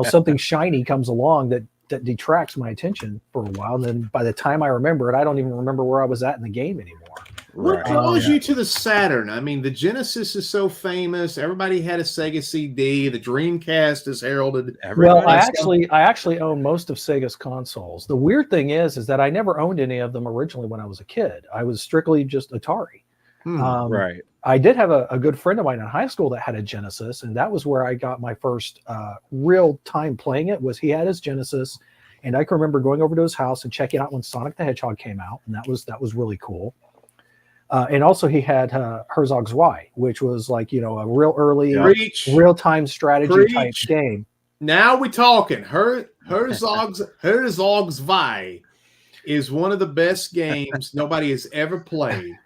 something shiny comes along that detracts my attention for a while. And then by the time I remember it, I don't even remember where I was at in the game anymore. What draws you to the Saturn? I mean, the Genesis is so famous. Everybody had a Sega CD. The Dreamcast is heralded. Well, I actually own most of Sega's consoles. The weird thing is that I never owned any of them originally when I was a kid. I was strictly just Atari. Right. I did have a good friend of mine in high school that had a Genesis, and that was where I got my first real time playing it. Was he had his Genesis, and I can remember going over to his house and checking out when Sonic the Hedgehog came out, and that was really cool. And also he had Herzog Zwei, which was like, a real early real-time strategy type game. Now we're talking. Herzog Zwei is one of the best games nobody has ever played.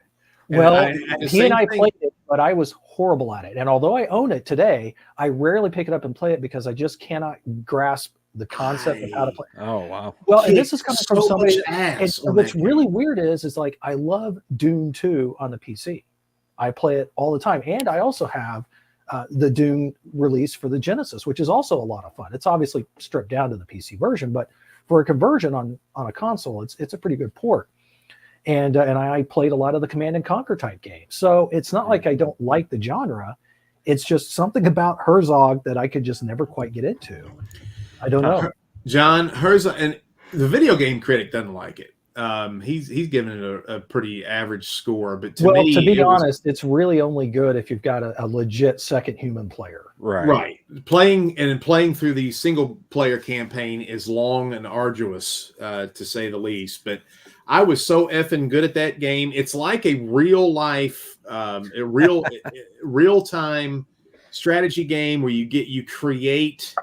Well, he and I played it, but I was horrible at it. And although I own it today, I rarely pick it up and play it because I just cannot grasp the concept of how to play. Oh, wow. Well, and this is coming from somebody. And what's really weird is like, I love Dune 2 on the PC. I play it all the time. And I also have the Dune release for the Genesis, which is also a lot of fun. It's obviously stripped down to the PC version, but for a conversion on a console, it's a pretty good port. And I played a lot of the Command and Conquer type games. So it's not like I don't like the genre. it's just something about Herzog that I could just never quite get into. I don't know. John Herzog, and the video game critic doesn't like it. He's given it a pretty average score, but to be honest, it's really only good if you've got a legit second human player. Right. Playing through the single player campaign is long and arduous, to say the least. But I was so effing good at that game. It's like a real life, real time strategy game where you create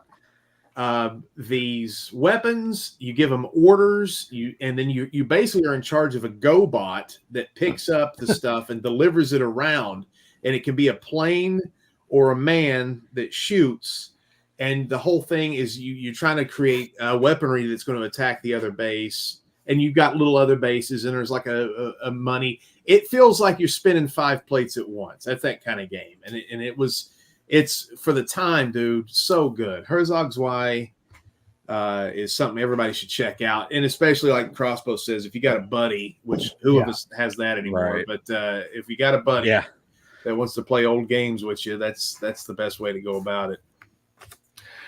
these weapons, you give them orders, and then you basically are in charge of a GoBot that picks up the stuff and delivers it around, and it can be a plane or a man that shoots, and the whole thing is you're trying to create weaponry that's going to attack the other base, and you've got little other bases, and there's like a money. It feels like you're spinning 5 plates at once. That's that kind of game, and it's for the time, dude, so good. Herzog's Why is something everybody should check out, and especially like Crossbow says, if you got a buddy, which who of us has that anymore, but if you got a buddy that wants to play old games with you, that's the best way to go about it.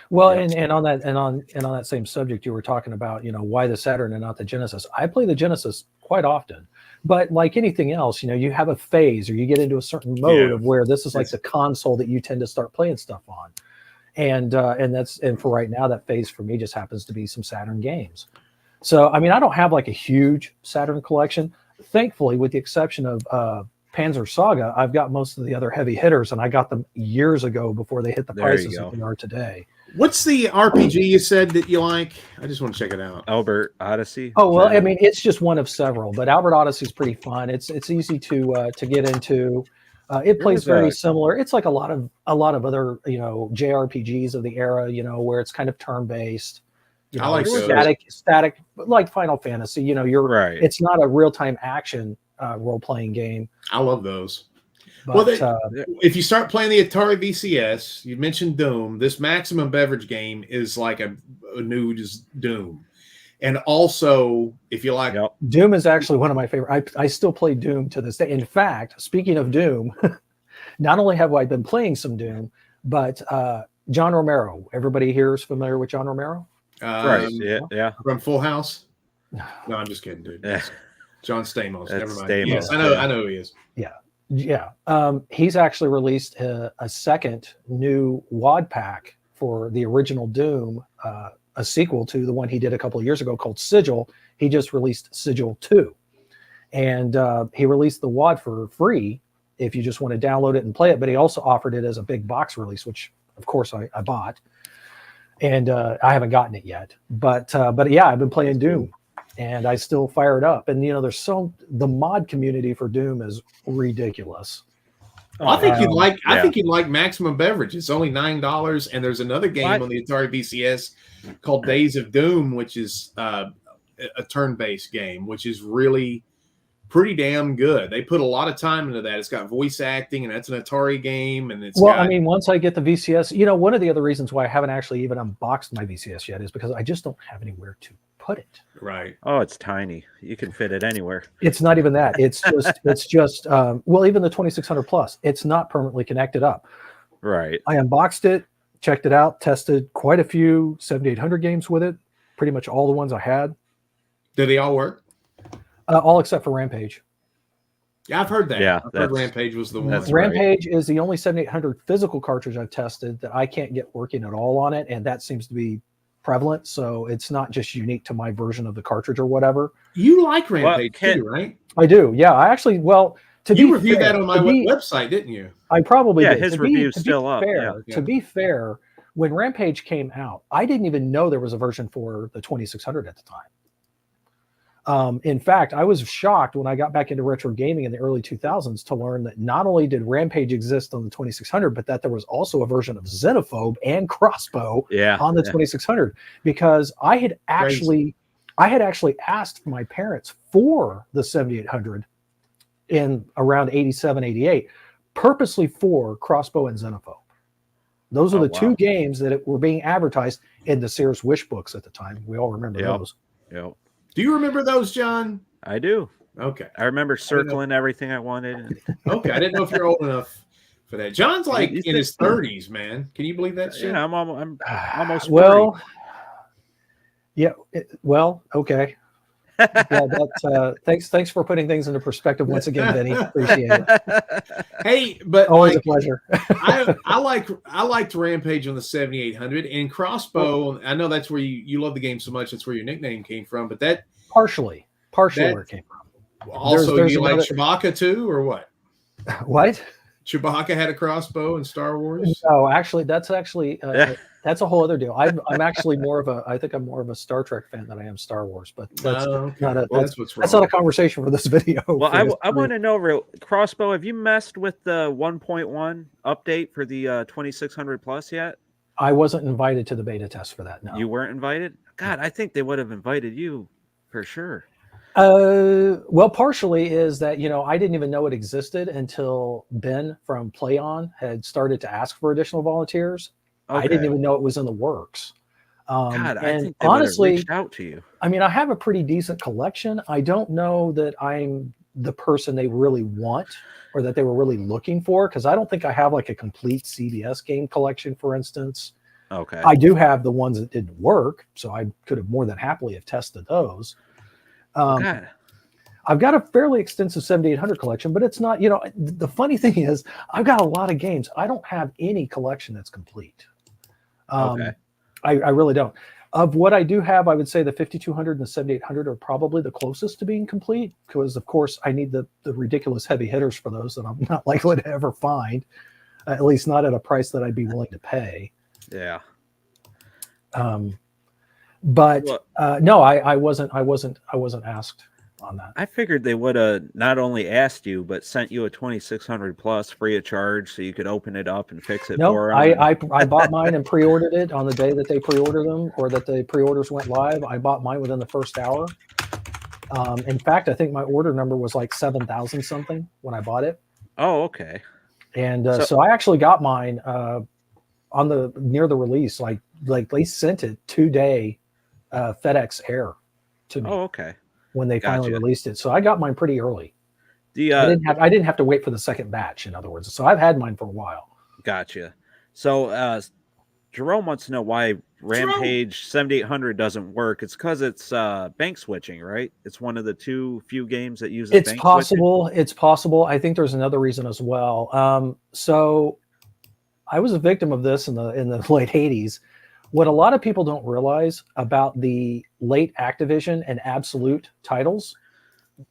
Well, and on that same subject, you were talking about, why the Saturn and not the Genesis. I play the Genesis quite often, but like anything else, you have a phase, or you get into a certain mode of where this is like the console that you tend to start playing stuff on, and for right now, that phase for me just happens to be some Saturn games. So I mean, I don't have like a huge Saturn collection, thankfully, with the exception of Panzer Saga. I've got most of the other heavy hitters, and I got them years ago before they hit the prices that they are today. What's the RPG you said that you like? I just want to check it out. Albert Odyssey. Oh, well, I mean, it's just one of several, but Albert Odyssey is pretty fun. It's easy to get into. It plays very similar. It's like a lot of other JRPGs of the era, where it's kind of turn based. I like static, like Final Fantasy. You're right. It's not a real time action role playing game. I love those. But, if you start playing the Atari VCS, you mentioned Doom. This Maximum Beverage game is like a new Doom. And also, if you like... Doom is actually one of my favorite. I still play Doom to this day. In fact, speaking of Doom, not only have I been playing some Doom, but John Romero. Everybody here is familiar with John Romero? Right, yeah. From Full House? No, I'm just kidding, dude. Yeah. John Stamos. Never mind. Stamos. Yes, I know who he is. Yeah. He's actually released a second new WAD pack for the original Doom, a sequel to the one he did a couple of years ago called Sigil. He just released Sigil 2. And he released the WAD for free if you just want to download it and play it. But he also offered it as a big box release, which, of course, I bought. And I haven't gotten it yet. But yeah, I've been playing Doom. And I still fire it up. And, the mod community for Doom is ridiculous. I think you'd like Maximum Beverage. It's only $9, and there's another game on the Atari VCS called Days of Doom, which is a turn-based game, which is really pretty damn good. They put a lot of time into that. It's got voice acting, and that's an Atari game. And once I get the VCS, one of the other reasons why I haven't actually even unboxed my VCS yet is because I just don't have anywhere to put it. Right. Oh, it's tiny. You can fit it anywhere. It's not even that. It's just even the 2600 plus, it's not permanently connected up. Right. I unboxed it, checked it out, tested quite a few 7800 games with it, pretty much all the ones I had. Did they all work? All except for Rampage. Yeah, I've heard that. Yeah, I've heard Rampage was the one. Rampage is the only 7800 physical cartridge I've tested that I can't get working at all on it, and that seems to be prevalent, so it's not just unique to my version of the cartridge or whatever. You like Rampage too, right? I do. Yeah, I actually, you reviewed that on my website, didn't you? I probably did. His review's still up. To be fair, when Rampage came out, I didn't even know there was a version for the 2600 at the time. In fact, I was shocked when I got back into retro gaming in the early 2000s to learn that not only did Rampage exist on the 2600, but that there was also a version of Xenophobe and Crossbow on the 2600, because I had actually asked my parents for the 7800 in around 87, 88, purposely for Crossbow and Xenophobe. Those are the two games that were being advertised in the Sears Wish books at the time. We all remember those. Yep. Do you remember those, John? I do. Okay. I remember circling everything I wanted. Okay. I didn't know if you're old enough for that. John's like in his 30s, man. Can you believe that shit? Yeah, I'm almost 40. Well, yeah. Well, okay. Yeah, thanks for putting things into perspective once again, Vinny. Appreciate it. Hey, but always a pleasure. I liked Rampage on the 7800 and Crossbow. I know that's where you love the game so much. That's where your nickname came from. But that partially where it came from. Also, there's you like Chewbacca too, or what? What? Chewbacca had a crossbow in Star Wars. No, actually, that's a whole other deal. I'm actually I think I'm more of a Star Trek fan than I am Star Wars, but that's not a conversation for this video. Well, I want to know, Crossbow, have you messed with the 1.1 update for the 2600 plus yet? I wasn't invited to the beta test for that. No, you weren't invited. God, I think they would have invited you for sure. Well, partially is that, I didn't even know it existed until Ben from Play On had started to ask for additional volunteers. Okay. I didn't even know it was in the works. God, I think they honestly reached out to you. I mean, I have a pretty decent collection. I don't know that I'm the person they really want or that they were really looking for, because I don't think I have like a complete CBS game collection, for instance. Okay. I do have the ones that didn't work, so I could have more than happily have tested those. I've got a fairly extensive 7800 collection, but it's not, the funny thing is I've got a lot of games. I don't have any collection that's complete. I really don't. Of what I do have, I would say the 5200 and the 7800 are probably the closest to being complete, because of course I need the ridiculous heavy hitters for those that I'm not likely to ever find, at least not at a price that I'd be willing to pay. Yeah. But no, I wasn't asked on that. I figured they would have not only asked you, but sent you a 2600 plus free of charge so you could open it up and fix it for them. I bought mine and pre-ordered it on the day that they pre-ordered them, or that the pre-orders went live. I bought mine within the first hour. In fact, I think my order number was like 7,000 something when I bought it. Oh, okay. And so I actually got mine near the release. Like they sent it 2-day FedEx Air to me. Oh, okay. When they finally released it, so I got mine pretty early. I didn't have to wait for the second batch. In other words, so I've had mine for a while. Gotcha. So Jerome wants to know why Rampage 7800 doesn't work. It's because it's bank switching, right? It's one of the few games that uses. It's possible. Switching. It's possible. I think there's another reason as well. So I was a victim of this in the late 80s. What a lot of people don't realize about the late Activision and Absolute titles,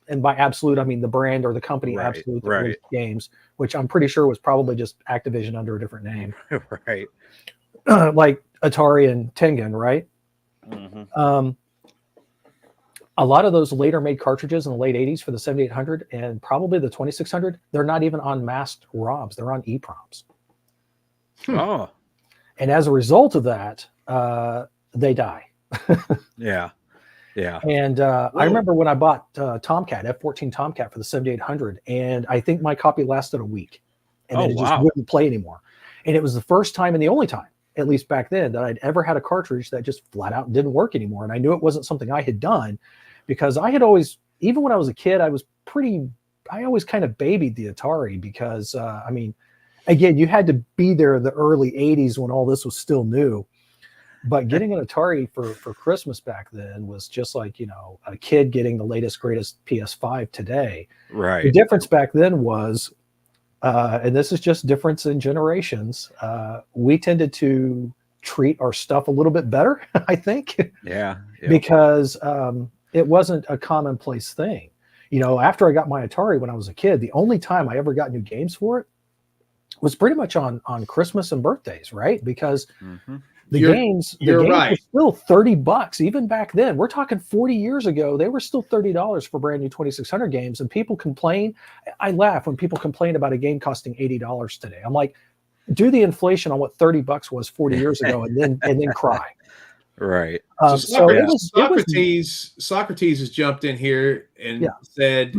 and by Absolute I mean the brand or the company Absolute Games, which I'm pretty sure was probably just Activision under a different name, right? Like Atari and Tengen, right? Mm-hmm. A lot of those later made cartridges in the late 80s for the 7800 and probably the 2600, they're not even on masked ROMs; they're on EPROMs. Oh. And as a result of that, they die. Yeah. And I remember when I bought Tomcat, F-14 Tomcat for the 7800, and I think my copy lasted a week. And then it just wouldn't play anymore. And it was the first time and the only time, at least back then, that I'd ever had a cartridge that just flat out didn't work anymore. And I knew it wasn't something I had done, because I had always, even when I was a kid, I always kind of babied the Atari, because, again, you had to be there in the early 80s when all this was still new. But getting an Atari for Christmas back then was just like, a kid getting the latest, greatest PS5 today. Right. The difference back then was, and this is just difference in generations, we tended to treat our stuff a little bit better, I think. Yeah. Because it wasn't a commonplace thing. After I got my Atari when I was a kid, the only time I ever got new games for it was pretty much on Christmas and birthdays, right? Because the games were still $30 even back then. We're talking 40 years ago. They were still $30 for brand new 2600 games. And people complain. I laugh when people complain about a game costing $80 today. I'm like, do the inflation on what $30 was 40 years ago, and then cry. Right. Socrates has jumped in here and said,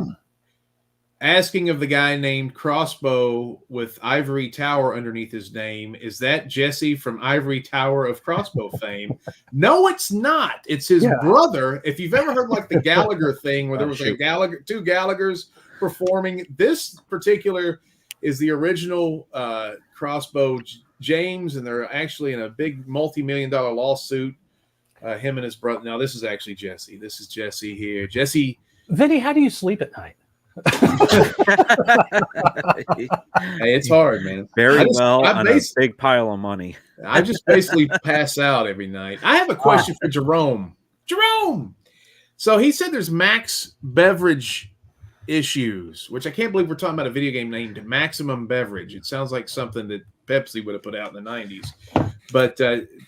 asking of the guy named Crossbow with Ivory Tower underneath his name, is that Jesse from Ivory Tower of Crossbow fame? No, it's not. It's his brother. If you've ever heard like the Gallagher thing where there was two Gallaghers performing, this particular is the original Crossbow James, and they're actually in a big multi-million-dollar lawsuit. Him and his brother. Now, this is actually Jesse. This is Jesse here. Jesse. Vinny, how do you sleep at night? Hey, it's hard, man. Very well on a big pile of money. I just basically pass out every night. I have a question for Jerome. Jerome! So he said there's max beverage issues, which I can't believe we're talking about a video game named Maximum Beverage. It sounds like something that Pepsi would have put out in the 90s. But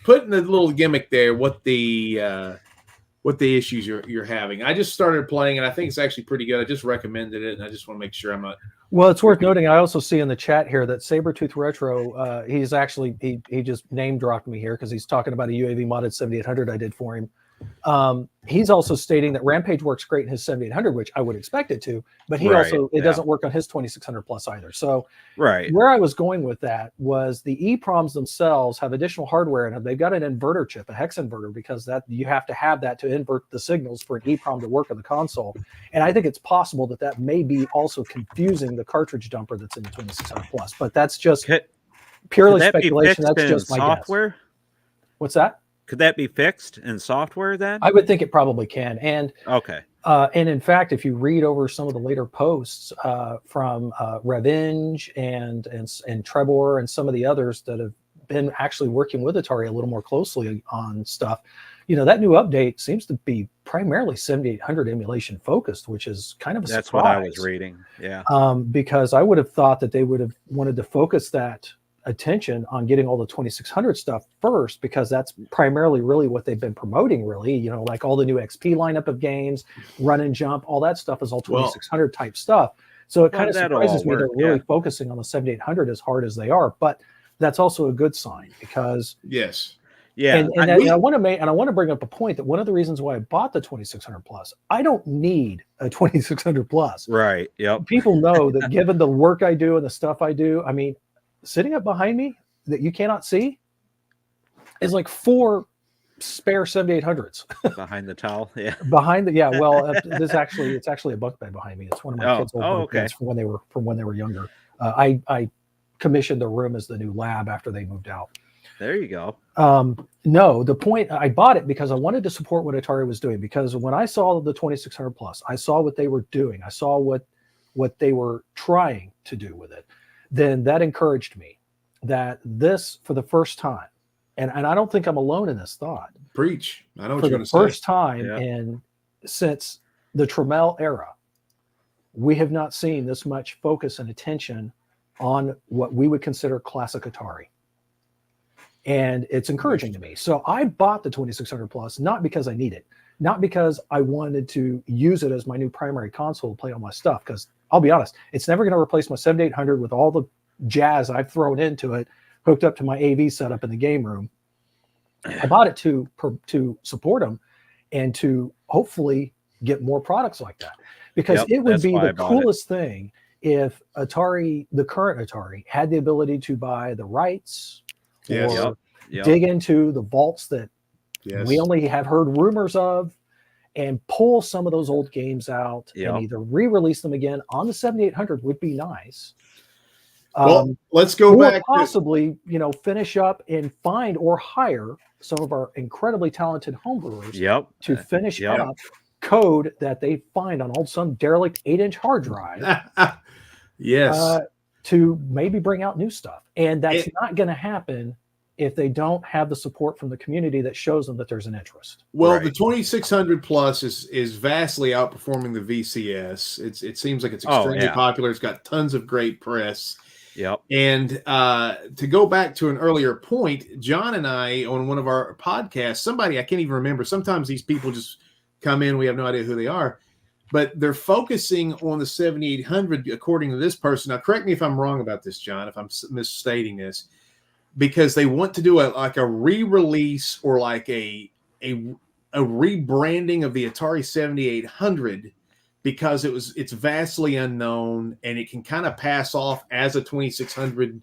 putting the little gimmick there, what the issues you're having. I just started playing, and I think it's actually pretty good. I just recommended it, and I just want to make sure I'm not. Well, it's worth noting. I also see in the chat here that Sabretooth Retro, he's actually he just name dropped me here because he's talking about a UAV modded 7800 I did for him. He's also stating that Rampage works great in his 7800, which I would expect it to, but he it doesn't work on his 2600 plus either. So where I was going with that was the EEPROMs themselves have additional hardware in them. They've got an inverter chip, a hex inverter, because that you have to have that to invert the signals for an EEPROM to work on the console. And I think it's possible that may be also confusing the cartridge dumper that's in the 2600 plus, but that's just purely speculation. That's just my software guess. What's that? Could that be fixed in software then? I would think it probably can. And okay. And in fact, if you read over some of the later posts from Revenge and Trebor and some of the others that have been actually working with Atari a little more closely on stuff, that new update seems to be primarily 7800 emulation focused, which is kind of a surprise. That's what I was reading. Yeah. Because I would have thought that they would have wanted to focus that attention on getting all the 2600 stuff first, because that's primarily really what they've been promoting, really, like all the new XP lineup of games, run and jump, all that stuff is all 2600 type stuff. So it kind of surprises me they're really focusing on the 7800 as hard as they are, but that's also a good sign because and I want to bring up a point that one of the reasons why I bought the 2600 plus, I don't need a 2600 plus. Right. Yep. People know that given the work I do and the stuff I do, I mean, sitting up behind me that you cannot see is like 4 spare 7800s behind the towel. Yeah. Well, it's actually a bunk bed behind me. It's one of my kids' old bunk beds from when they were younger. I commissioned the room as the new lab after they moved out. There you go. No, the point I bought it because I wanted to support what Atari was doing, because when I saw the 2600 plus, I saw what they were doing. I saw what they were trying to do with it. Then that encouraged me that this, for the first time, and I don't think I'm alone in this thought. Preach. I know what you're going to say. For the first time since the Trammell era, we have not seen this much focus and attention on what we would consider classic Atari. And it's encouraging to me. So I bought the 2600 plus, not because I need it, not because I wanted to use it as my new primary console to play all my stuff, because I'll be honest, it's never going to replace my 7800 with all the jazz I've thrown into it, hooked up to my AV setup in the game room. I bought it to support them and to hopefully get more products like that, because it would be the coolest thing if Atari, the current Atari, had the ability to buy the rights or dig into the vaults that we only have heard rumors of, and pull some of those old games out and either re-release them again on the 7800 would be nice. Well, let's go back. Possibly, finish up and find or hire some of our incredibly talented homebrewers to finish up code that they find on some derelict 8-inch hard drive. To maybe bring out new stuff. And that's not going to happen if they don't have the support from the community that shows them that there's an interest. Well, the 2600 plus is vastly outperforming the VCS. It seems like it's extremely popular. It's got tons of great press. Yep. And to go back to an earlier point, John and I, on one of our podcasts, somebody, I can't even remember, sometimes these people just come in, we have no idea who they are, but they're focusing on the 7800 according to this person. Now, correct me if I'm wrong about this, John, if I'm misstating this, because they want to do a re-release or like a rebranding of the Atari 7800, because it's vastly unknown and it can kind of pass off as a 2600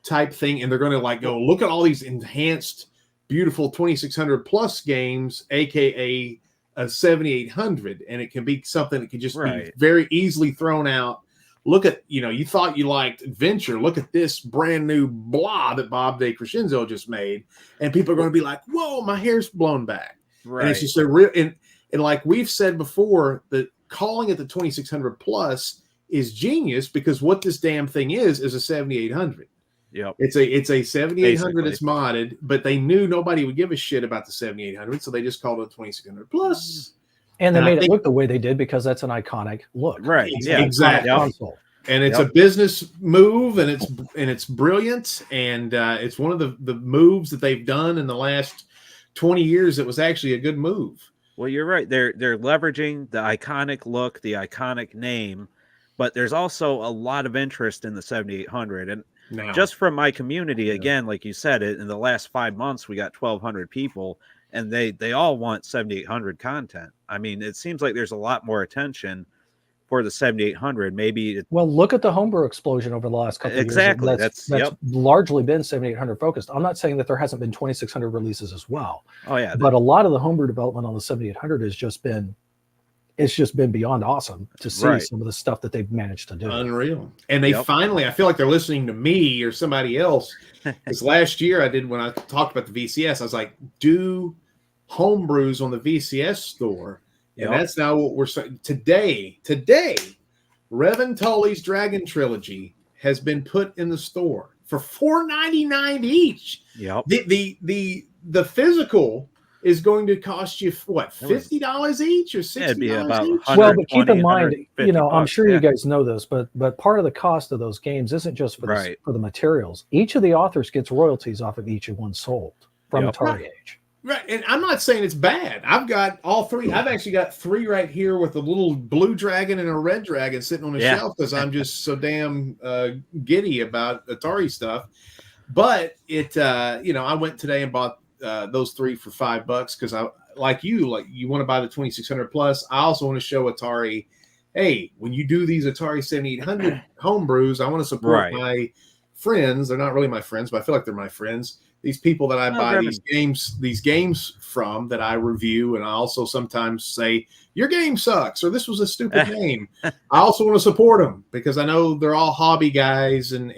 type thing. And they're going to go, look at all these enhanced, beautiful 2600 plus games, AKA a 7800. And it can be something that can just be very easily thrown out look at, you thought you liked adventure. Look at this brand new blah that Bob DeCrescenzo just made. And people are going to be like, whoa, my hair's blown back. Right. And it's just a real, and like we've said before, that calling it the 2600 plus is genius, because what this damn thing is a 7800. Yep. It's a 7800 that's modded, but they knew nobody would give a shit about the 7800, so they just called it 2600 plus. And they made it look the way they did because that's an iconic look. Right. Yeah, exactly. Console. And it's a business move, and it's brilliant, and it's one of the moves that they've done in the last 20 years that was actually a good move. Well, you're right. They're leveraging the iconic look, the iconic name, but there's also a lot of interest in the 7800. And just from my community, again, like you said, in the last 5 months, we got 1,200 people, and they all want 7800 content. I mean, it seems like there's a lot more attention for the 7800. Maybe well, look at the homebrew explosion over the last couple of years. Exactly. That's largely been 7800 focused. I'm not saying that there hasn't been 2600 releases as well. Oh yeah. But a lot of the homebrew development on the 7800 has just been beyond awesome to see some of the stuff that they've managed to do. Unreal. And they finally, I feel like they're listening to me or somebody else. Because last year when I talked about the VCS, I was like, do homebrews on the VCS store. And that's now what we're saying. Today, Revan Tully's Dragon Trilogy has been put in the store for $4.99 each. Yep. The physical is going to cost you what, $50 each or $60 each? Well, but keep in mind, I'm sure you guys know this, but part of the cost of those games isn't just for the materials. Each of the authors gets royalties off of each of one sold from Atari Age. Right, and I'm not saying it's bad. I've got all three. I've actually got three right here with a little blue dragon and a red dragon sitting on the shelf because I'm just so damn giddy about Atari stuff. But I went today and bought those three for $5 because I like you want to buy the 2600 plus. I also want to show Atari, hey, when you do these Atari 7800 homebrews, I want to support my friends. They're not really my friends, but I feel like they're my friends. These people that I buy these games from, that I review, and I also sometimes say your game sucks or this was a stupid game. I also want to support them because I know they're all hobby guys and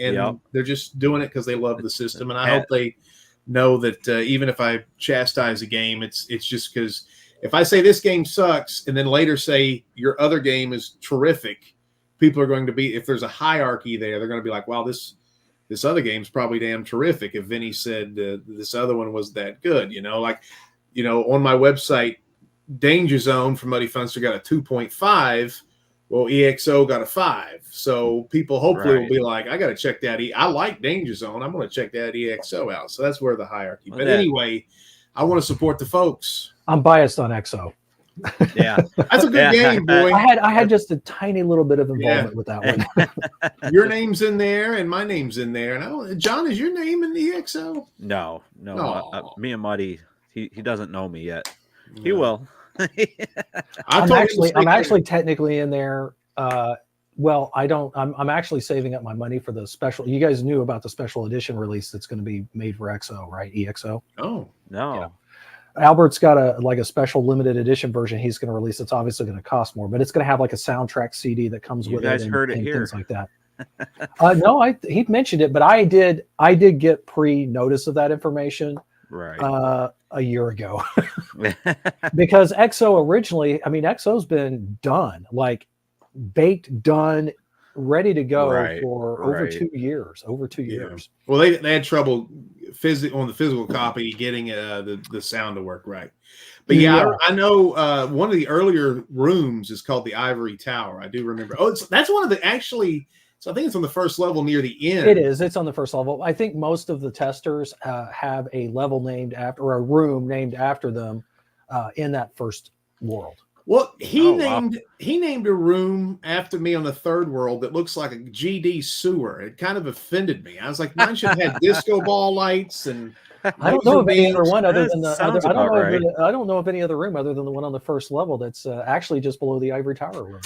they're just doing it because they love the system. And I hope they know that even if I chastise a game, it's just because if I say this game sucks and then later say your other game is terrific, people are going to be, if there's a hierarchy there, they're going to be like, wow, this other game's probably damn terrific. If Vinny said this other one was that good, on my website, Danger Zone from Muddy Funster got a 2.5. Well, EXO got a 5. So people hopefully will be like, I got to check that. I like Danger Zone. I'm going to check that EXO out. So that's where the hierarchy. But anyway, I want to support the folks. I'm biased on EXO. Yeah, that's a good game, boy. I had just a tiny little bit of involvement with that one. Your name's in there and my name's in there. And John, is your name in the EXO? No. Me and Muddy, he doesn't know me yet. No. He will. I'm actually technically in there. Well, I don't. I'm actually saving up my money for the special. You guys knew about the special edition release that's going to be made for EXO, right? EXO. Oh no. Yeah. Albert's got a special limited edition version he's going to release. It's obviously going to cost more, but it's going to have like a soundtrack CD that comes with it. You guys heard it here. Things like that. No, he mentioned it, but I did get pre-notice of that information a year ago because EXO originally, EXO's been done, like baked, done, ready to go for over 2 years. Well, they had trouble on the physical copy getting the sound to work right. But I know one of the earlier rooms is called the Ivory Tower. I do remember. Oh, that's one of the actually. So I think it's on the first level near the end. It is. It's on the first level. I think most of the testers have a level named after, or a room named after them in that first world. Well, he named a room after me on the third world that looks like a GD sewer. It kind of offended me. I was like, mine should have disco ball lights and. I don't know of any other one other than the other. I don't know of any other room other than the one on the first level that's actually just below the Ivory Tower room.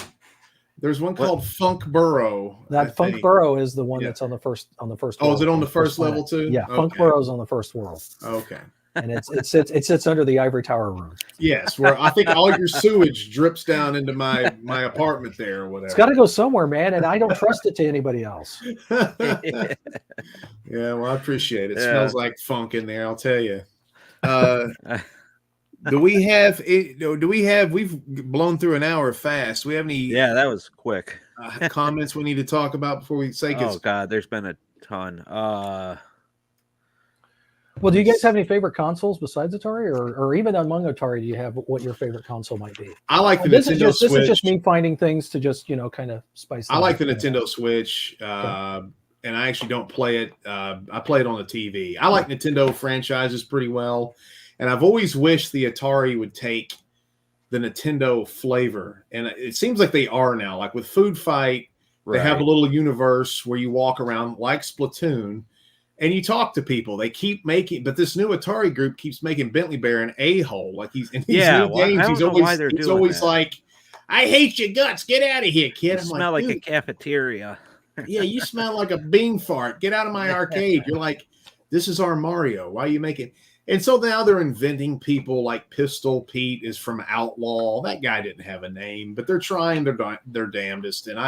There's one called Funk Burrow. That Funk Burrow is the one that's on the first. Oh, is it on the first level too? Yeah, okay. Funk Burrow's on the first world. Okay. and it sits under the Ivory Tower room. Yes, where I think all your sewage drips down into my apartment there or whatever. It's got to go somewhere, man, and I don't trust it to anybody else. Yeah, well, I appreciate it. It smells like funk in there, I'll tell you. We've blown through an hour fast. Do we have any? Yeah, that was quick. Comments we need to talk about before we say Oh God, there's been a ton. Well, do you guys have any favorite consoles besides Atari, or even among Atari, do you have what your favorite console might be? I like the Nintendo Switch. This is just me finding things to just kind of spice. I like the Nintendo Switch, and I actually don't play it. I play it on the TV. I like Nintendo franchises pretty well. And I've always wished the Atari would take the Nintendo flavor. And it seems like they are now. Like with Food Fight, they have a little universe where you walk around like Splatoon and you talk to people. They keep making, but this new Atari group keeps making Bentley Bear an a-hole. Like he's in these new games. He's always like, I hate your guts. Get out of here, kid. You smell like a cafeteria. Yeah, you smell like a bean fart. Get out of my arcade. You're like, this is our Mario. Why are you making... And so now they're inventing people like Pistol Pete is from Outlaw. That guy didn't have a name, but they're trying their damnedest. And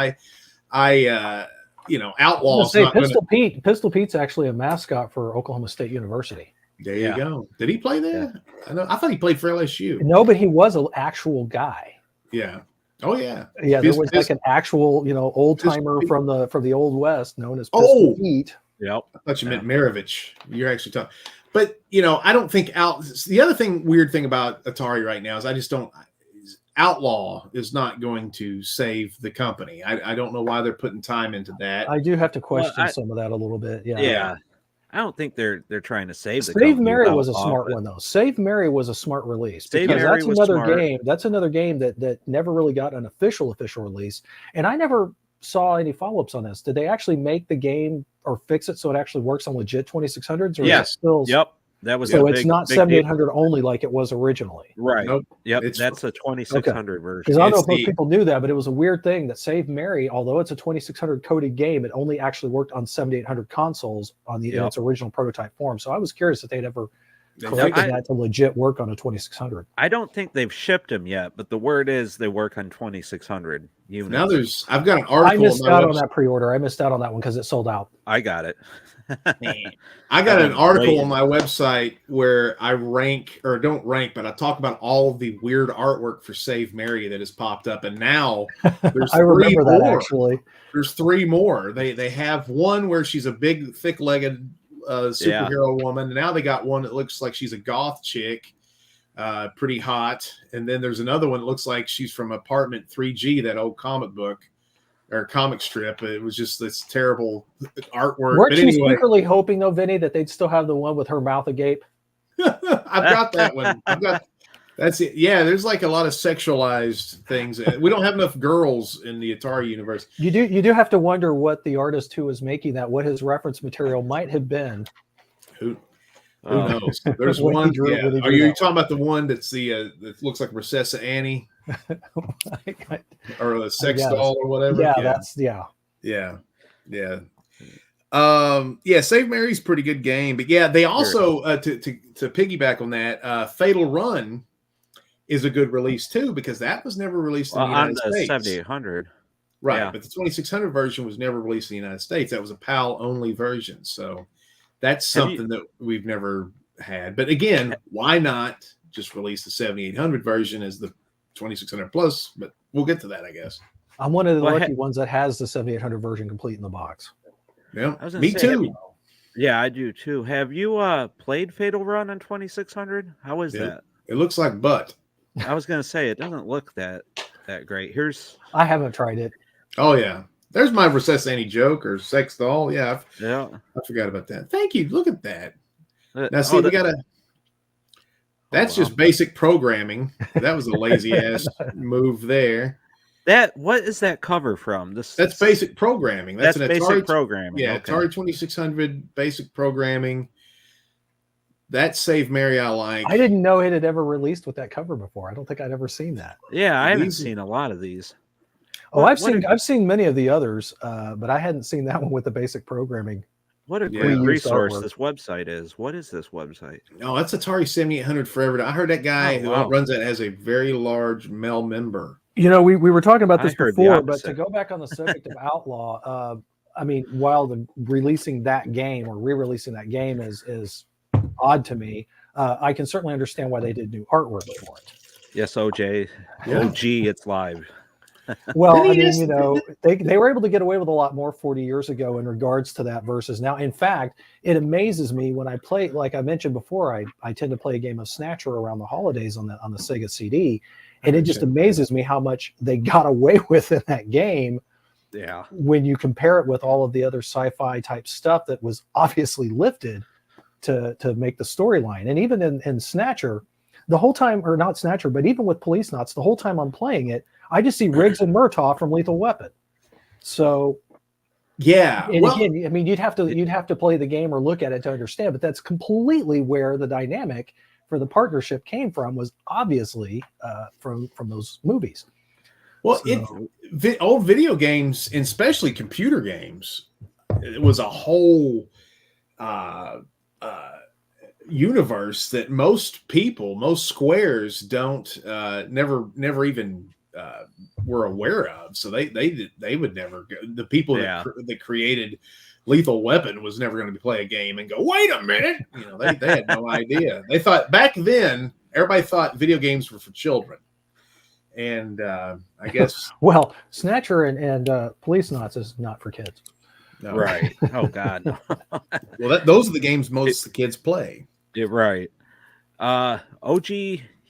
Outlaw's not Pistol Pete's actually a mascot for Oklahoma State University. There you go. Did he play there? Yeah. I thought he played for LSU. No, but he was an actual guy. Yeah. Oh yeah. Yeah, there was like an actual, old timer from the Old West known as Pistol Pete. Yep. I thought you meant Maravich. You're actually talking. But, I don't think the other weird thing about Atari right now is I just don't, Outlaw is not going to save the company. I don't know why they're putting time into that. I do have to question some of that a little bit. Yeah. Yeah. I don't think they're trying to save the company. Save Mary was a smart one though. Save Mary was a smart release. That's another game that never really got an official release. And I never saw any follow-ups on this. Did they actually make the game or fix it so it actually works on legit 2600s? Or yes. Still... Yep. That was so it's not 7800 only like it was originally. Right. Nope. Yep. That's a 2600 version. Because I don't know if most people knew that, but it was a weird thing that Save Mary, although it's a 2600 coded game, it only actually worked on 7800 consoles in its original prototype form. So I was curious if they'd ever corrected that to legit work on a 2600. I don't think they've shipped them yet, but the word is they work on 2600 units. Now I've got an article. I missed out on that pre-order. I missed out on that one because it sold out. I got it. I got an article on my website where I don't rank, but I talk about all of the weird artwork for Save Mary that has popped up. And now there's I remember that actually. There's 3 more. They have one where she's a big, thick-legged superhero woman. And now they got one that looks like she's a goth chick, pretty hot. And then there's another one that looks like she's from Apartment 3G, that old comic book. Or comic strip. It was just this terrible artwork. Weren't you secretly hoping, though, Vinny, that they'd still have the one with her mouth agape? I've got that one. That's it. Yeah, there's like a lot of sexualized things. We don't have enough girls in the Atari universe. You do have to wonder what the artist who was making that, what his reference material might have been. Who knows? There's one. Are you talking about the one that's that looks like Recessa Annie? Or a sex doll or whatever. Save Mary's a pretty good game, but they also to piggyback on that, Fatal Run is a good release too, because that was never released in the United States. 7800, right? But the 2600 version was never released in the United States. That was a PAL only version, so that's something that we've never had. But again, why not just release the 7800 version as the 2600 plus? But we'll get to that, I guess. I'm one of the lucky ones that has the 7800 version complete in the box. Yeah, me too. Yeah, I do too. Have you played Fatal Run on 2600? How is that? It looks like butt. I was gonna say it doesn't look that great. I haven't tried it. Oh yeah, there's my Recess Annie joke or sex doll. I forgot about that. Thank you. Look at that. Now see, we gotta. That's just basic programming. That was a lazy ass move there. What is that cover from? That's basic programming. That's an basic Atari programming. Yeah, okay. Atari 2600 basic programming. That Save Mary I like. I didn't know it had ever released with that cover before. I don't think I'd ever seen that. Yeah, I haven't seen a lot of these. I've seen many of the others, but I hadn't seen that one with the basic programming. What a great resource this website is. What is this website? Oh, that's Atari 7800 Forever. I heard that guy who runs it has a very large male member. You know, we were talking about this before, but to go back on the subject of Outlaw, I mean, while releasing that game or re-releasing that game is odd to me, I can certainly understand why they did new artwork for it. Yes, OJ. Yeah. OG, it's live. Well, I mean, you know, they were able to get away with a lot more 40 years ago in regards to that versus now. In fact, it amazes me when I play, like I mentioned before, I tend to play a game of Snatcher around the holidays on the Sega CD, and it just amazes me how much they got away with in that game. Yeah. When you compare it with all of the other sci-fi type stuff that was obviously lifted to make the storyline. And even in Snatcher, the whole time, or not Snatcher, but even with Police Knots, the whole time I'm playing it, I just see Riggs and Murtaugh from Lethal Weapon. So, yeah. And again, I mean, you'd have to play the game or look at it to understand, but that's completely where the dynamic for the partnership came from, was obviously from those movies. Well, old video games, and especially computer games, it was a whole universe that most squares don't never even were aware of. So they would never go. The people that created Lethal Weapon was never going to play a game and go, wait a minute. You know, they had no idea. They thought back then, everybody thought video games were for children. And I guess well, Snatcher and Police Knots is not for kids. No. Right. Oh God. Well, those are the games most of the kids play. Yeah, right. OG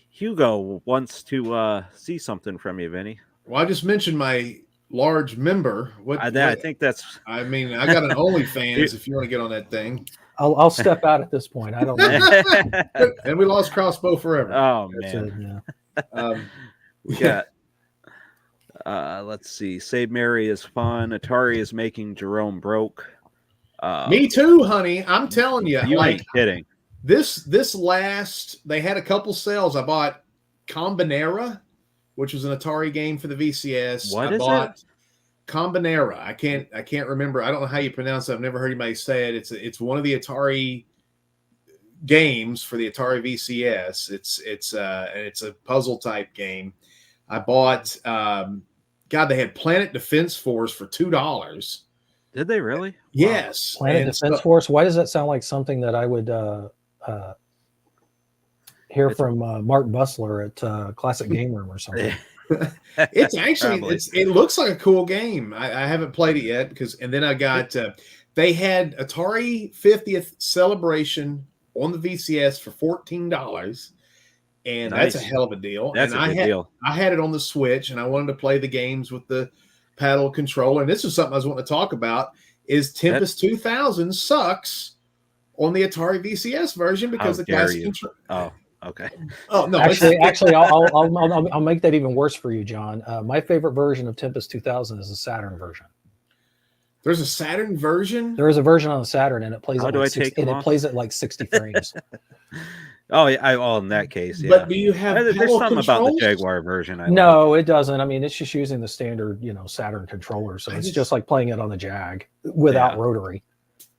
Hugo wants to see something from you, Vinny. Well, I just mentioned my large member. I think that's. I mean, I got an OnlyFans. If you want to get on that thing, I'll step out at this point. I don't know. And we lost Crossbow forever. Oh man. We got. Let's see. Save Mary is fun. Atari is making Jerome broke. Me too, honey. I'm telling you. You ain't kidding. This last, they had a couple sales. I bought Combinera, which was an Atari game for the VCS. What I is bought it? Combinera. I can't remember. I don't know how you pronounce it. I've never heard anybody say it. It's one of the Atari games for the Atari VCS. It's a puzzle type game. I bought they had Planet Defense Force for $2. Did they really? Yes. Wow. Planet Defense Force. Why does that sound like something that I would hear from Mark Bussler at Classic Game Room or something? It's actually it looks like a cool game. I haven't played it yet and then I got they had Atari 50th Celebration on the VCS for $14. And nice. That's a hell of a deal. That's and a good deal. I had it on the Switch, and I wanted to play the games with the paddle controller. And this is something I was wanting to talk about: is Tempest 2000 sucks on the Atari VCS version because the classic controller. Oh, okay. Oh no. Actually, I'll make that even worse for you, John. My favorite version of Tempest 2000 is the Saturn version. There's a Saturn version. There is a version on the Saturn, and it plays. It plays at like 60 frames. Oh, yeah. In that case, yeah. But do you have? There's something about the Jaguar version. No, it doesn't. I mean, it's just using the standard, Saturn controller, so it's just like playing it on the Jag without rotary.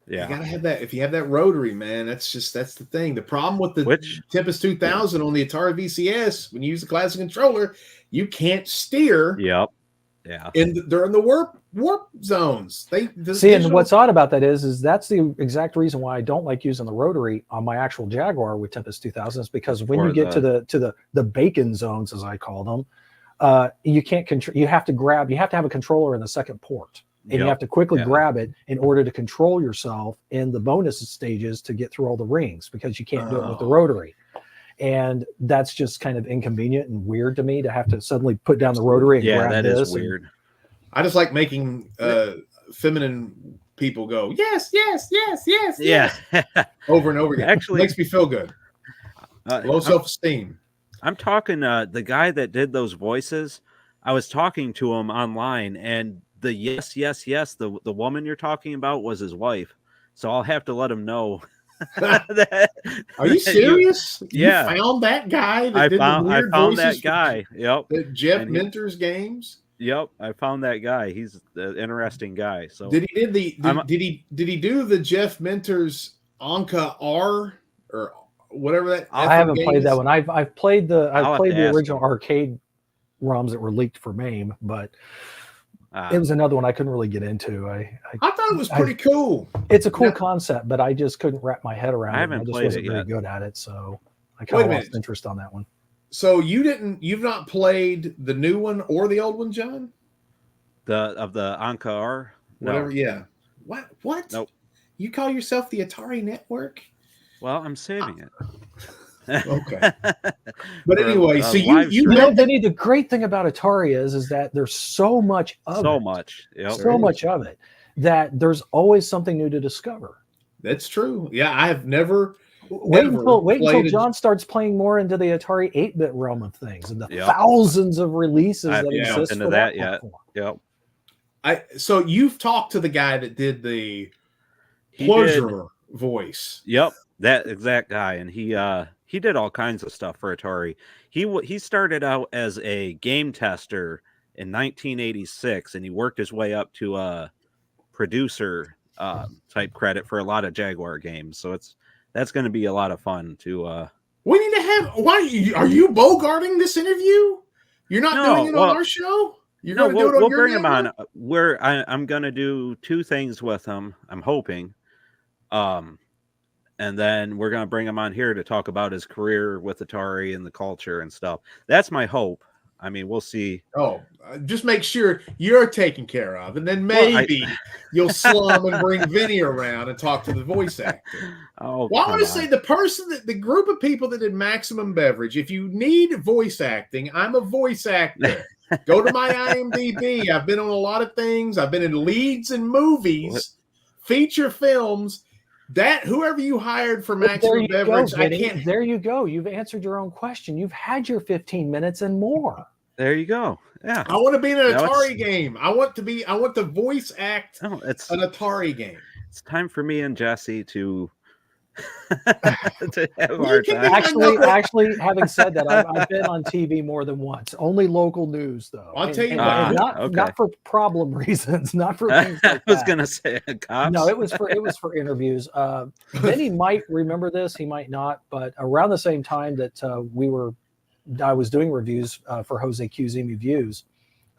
Yeah, you gotta have that. If you have that rotary, man, that's the thing. The problem with the Tempest 2000 on the Atari VCS, when you use the classic controller, you can't steer. Yep. Yeah. During the warp zones. And what's odd about that is that's the exact reason why I don't like using the rotary on my actual Jaguar with Tempest 2000 is because when you get to the bacon zones, as I call them, you can't control. You have to have a controller in the second port, and you have to quickly grab it in order to control yourself in the bonus stages to get through all the rings because you can't do it with the rotary. And that's just kind of inconvenient and weird to me to have to suddenly put down the rotary and grab that this. Is weird. I just like making feminine people go, yes, yes, yes, yes, yes. over and over again. Actually, it makes me feel good. Low self-esteem. I'm talking the guy that did those voices. I was talking to him online, and the yes, yes, yes, the woman you're talking about was his wife. So I'll have to let him know. Are you serious? You found that guy that I found that guy. Yep. That Jeff mentors games. Yep, I found that guy. He's an interesting guy. So did he do the Jeff Mentor's Anka R or whatever that? I haven't game played is? that one. I've played the original him. arcade ROMs that were leaked for MAME, but it was another one I couldn't really get into. I thought it was pretty cool. It's a cool concept, but I just couldn't wrap my head around it. I just wasn't very good at it, so I kind of lost interest on that one. So you've not played the new one or the old one, John? The Anka R? Whatever, no. Yeah. What? Nope. You call yourself the Atari Network? Well, I'm saving it. Okay. But anyway, so you Vinny, the great thing about Atari is that there's so much of Yep. so much of it that there's always something new to discover. That's true. Yeah, I have never wait until John starts playing more into the Atari 8-bit realm of things and the thousands of releases that exist into for that platform. Yet. Yep. So you've talked to the guy that did the pleasure voice. Yep, that exact guy, and he did all kinds of stuff for Atari. He started out as a game tester in 1986, and he worked his way up to a producer type credit for a lot of Jaguar games. So that's going to be a lot of fun to. We need to have. Why are you bogarting this interview? You're not doing it on our show. You're going to do it on we'll your bring him network? on. I'm going to do two things with him. I'm hoping. And then we're going to bring him on here to talk about his career with Atari and the culture and stuff. That's my hope. I mean, we'll see. Oh, just make sure you're taken care of. And then maybe you'll slum and bring Vinny around and talk to the voice actor. Oh, well, I want to say the group of people that did Maximum Beverage, if you need voice acting, I'm a voice actor. Go to my IMDb. I've been on a lot of things. I've been in leads in movies, feature films. That whoever you hired for Maximum Beverage, I can't. There you go. You've answered your own question. You've had your 15 minutes and more. There you go. Yeah. I want to be in an Atari game. I want to voice act an Atari game. It's time for me and Jesse to have our time. Actually, having said that, I've been on TV more than once. Only local news, though. I'll tell you not for problem reasons, not for things like that. I was going to say cops. No, it was for interviews. Vinny might remember this, he might not, but around the same time that I was doing reviews for Jose Q's EMU Views,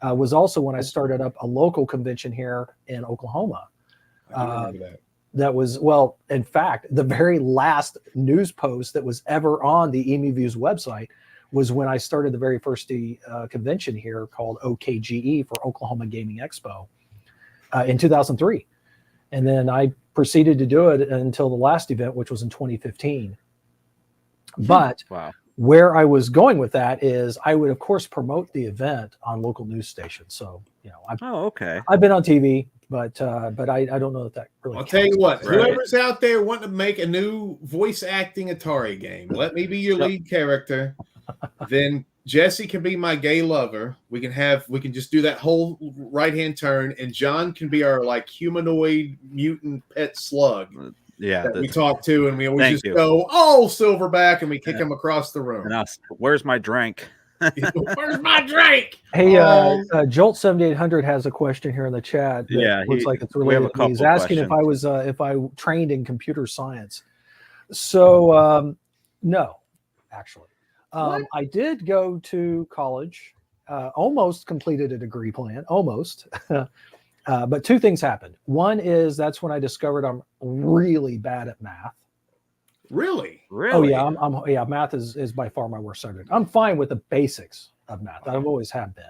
was also when I started up a local convention here in Oklahoma. I remember that. That was, in fact, the very last news post that was ever on the EMU Views website was when I started the very first convention here called OKGE for Oklahoma Gaming Expo in 2003. And then I proceeded to do it until the last event, which was in 2015. But where I was going with that is I would, of course, promote the event on local news stations. So, I've been on TV. But I don't know that really. I'll tell you what, whoever's out there wanting to make a new voice acting Atari game, let me be your lead character. Then Jesse can be my gay lover. We can just do that whole right hand turn, and John can be our humanoid mutant pet slug. Yeah, that we talk to, and we always go, "Oh, Silverback," and we kick him across the room. And where's my drink? Where's my drink? Hey, Jolt 7800 has a question here in the chat. Looks like it's related to me. He's asking if I trained in computer science. So no, actually, I did go to college. Almost completed a degree plan. Almost, but two things happened. One is that's when I discovered I'm really bad at math. Really? Oh yeah, math is by far my worst subject. I'm fine with the basics of math. I've always have been.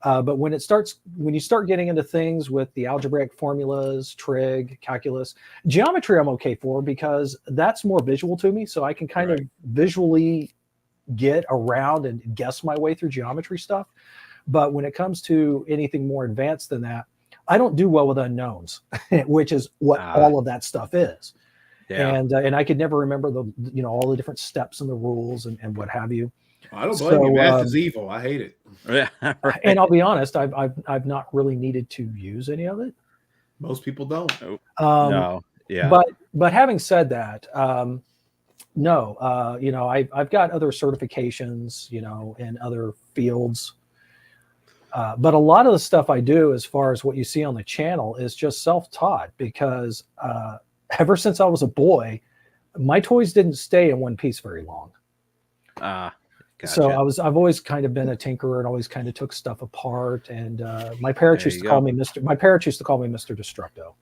But when you start getting into things with the algebraic formulas, trig, calculus, geometry, I'm okay for because that's more visual to me. So I can kind of visually get around and guess my way through geometry stuff. But when it comes to anything more advanced than that, I don't do well with unknowns, which is what all of that stuff is. Yeah. And I could never remember all the different steps and the rules and what have you. I don't blame you. Math is evil. I hate it. Yeah, and I'll be honest, I've not really needed to use any of it. Most people don't. No. Yeah. But having said that, no. I've got other certifications, in other fields. But a lot of the stuff I do, as far as what you see on the channel, is just self-taught, because ever since I was a boy, my toys didn't stay in one piece very long. Gotcha. So I've always kind of been a tinkerer and always kind of took stuff apart. And my parents used to call me Mr. Destructo.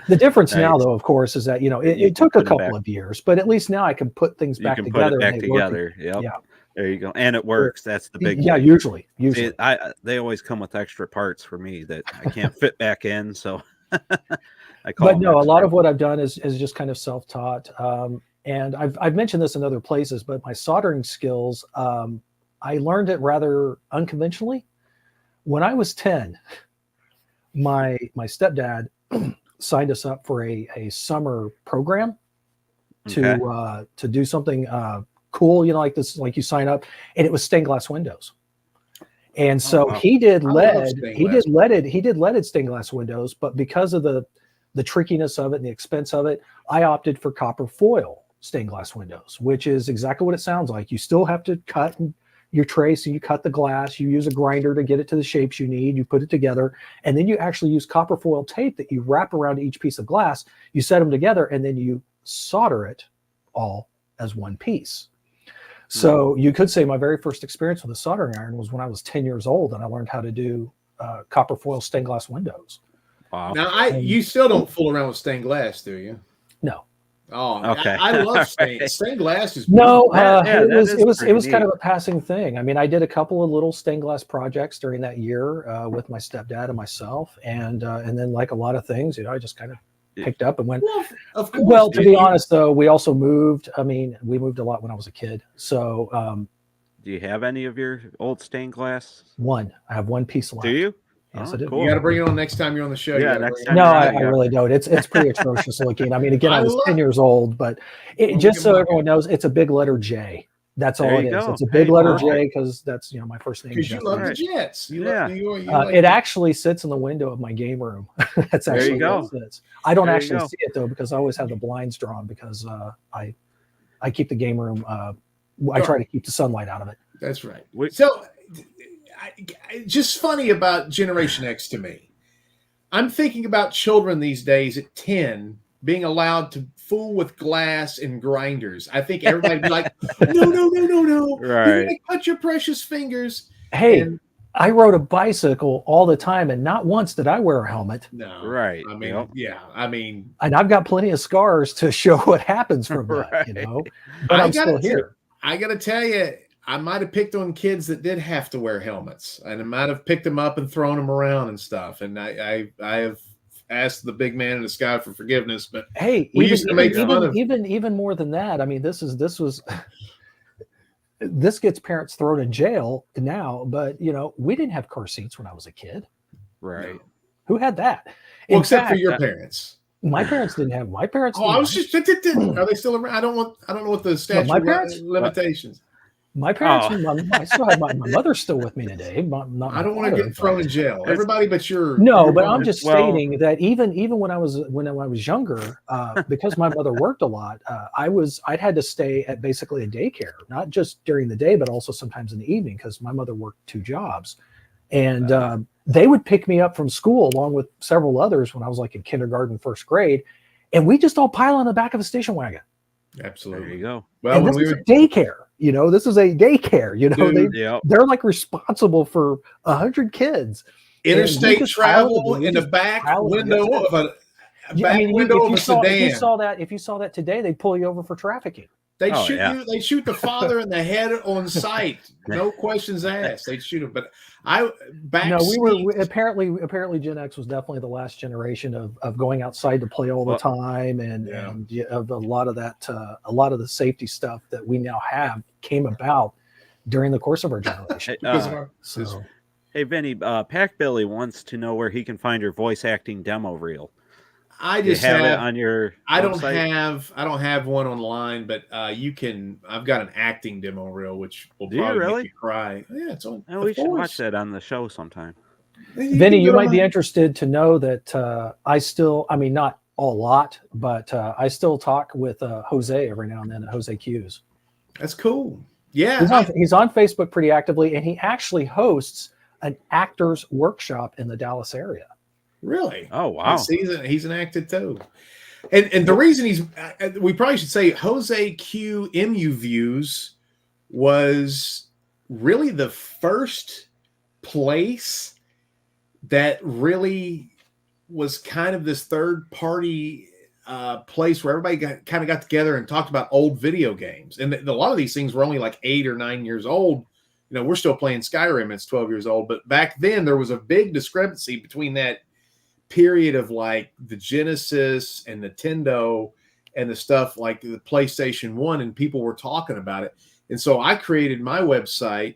The difference now, though, of course, is that it took a couple of years, but at least now I can put things back together. Yep. Yeah. There you go, and it works. That's the big. Yeah, thing. usually. See, they always come with extra parts for me that I can't fit back in, so. But no, a lot of what I've done is just kind of self-taught, and I've mentioned this in other places, but my soldering skills, I learned it rather unconventionally. When I was 10, my stepdad signed us up for a summer program to do something cool, like this, like you sign up, and it was stained glass windows. And so he did leaded stained glass windows, but because of the trickiness of it and the expense of it, I opted for copper foil stained glass windows, which is exactly what it sounds like. You still have to cut your trace, and you cut the glass, you use a grinder to get it to the shapes you need, you put it together, and then you actually use copper foil tape that you wrap around each piece of glass, you set them together, and then you solder it all as one piece. So you could say my very first experience with a soldering iron was when I was 10 years old, and I learned how to do copper foil stained glass windows. Wow. Now, you still don't fool around with stained glass, do you? No. Oh, okay. I love stained glass. Is no, it was kind of a passing thing. I mean, I did a couple of little stained glass projects during that year with my stepdad and myself, and then, like a lot of things, I just kind of picked up and went. Well, to be honest, though, we also moved. I mean, we moved a lot when I was a kid. So, do you have any of your old stained glass? One. I have one piece left. Do you? Yes, I do. Cool. You got to bring it on next time you're on the show. Yeah, next time. No, I really don't. It's pretty atrocious looking. I mean, again, I was 10 years old, but just so everyone knows, it's a big letter J. That's all it is. It's a big letter J because that's my first name. Because you love the Jets. You love New York. It actually sits in the window of my game room. That's actually where it sits. I don't actually see it though, because I always have the blinds drawn, because I keep the game room. I try to keep the sunlight out of it. That's right. So, just funny about Generation X to me. I'm thinking about children these days at 10 being allowed to fool with glass and grinders. I think everybody be like, no. Right. You're gonna cut your precious fingers. Hey, I rode a bicycle all the time, and not once did I wear a helmet. No. Right. I mean, I mean, and I've got plenty of scars to show what happens from that, But I'm still here. I got to tell you, I might have picked on kids that did have to wear helmets, and I might have picked them up and thrown them around and stuff. And I have asked the big man in the sky for forgiveness, but hey, we used to make fun of even more than that. I mean, this gets parents thrown in jail now, but we didn't have car seats when I was a kid. Right. Who had that? Well, except for your parents. My parents didn't have. My parents. I was just. Are they still around? I don't know what the statute limitations. My parents. I still have my mother's still with me today. I don't want to get thrown in jail. Everybody, but you're. No, but I'm just stating that even when I was younger, because my mother worked a lot, I'd had to stay at basically a daycare, not just during the day, but also sometimes in the evening, because my mother worked 2 jobs, and they would pick me up from school along with several others when I was like in kindergarten, 1st grade, and we just all pile on the back of a station wagon. Absolutely. There you go. Well, and this is a daycare. This is a daycare. They're like responsible for 100 kids. Interstate travel in the back window of a sedan. If you saw that today, they'd pull you over for trafficking. They'd shoot you. They shoot the father in the head on sight. No questions asked. They'd shoot him. But apparently Gen X was definitely the last generation of going outside to play all the time, and of a lot of that, a lot of the safety stuff that we now have came about during the course of our generation. Hey, Vinny, Pack Billy wants to know where he can find your voice acting demo reel. I just have it on your. I don't have one online, but you can. I've got an acting demo reel, which will probably make you cry. Yeah, it's on. We should watch that on the show sometime. Vinny, you might be interested to know that I still. I mean, not a lot, but I still talk with Jose every now and then at Jose Q's. That's cool. Yeah. He's on Facebook pretty actively, and he actually hosts an actors workshop in the Dallas area. Really? Oh, wow. He's an actor too. And the reason we probably should say Jose Q MU Views was really the first place that really was kind of this third party place where everybody got together and talked about old video games. And a lot of these things were only like 8 or 9 years old. You know, we're still playing Skyrim. It's 12 years old. But back then there was a big discrepancy between that period of like the Genesis and Nintendo and the stuff like the PlayStation 1, and people were talking about it. And so I created my website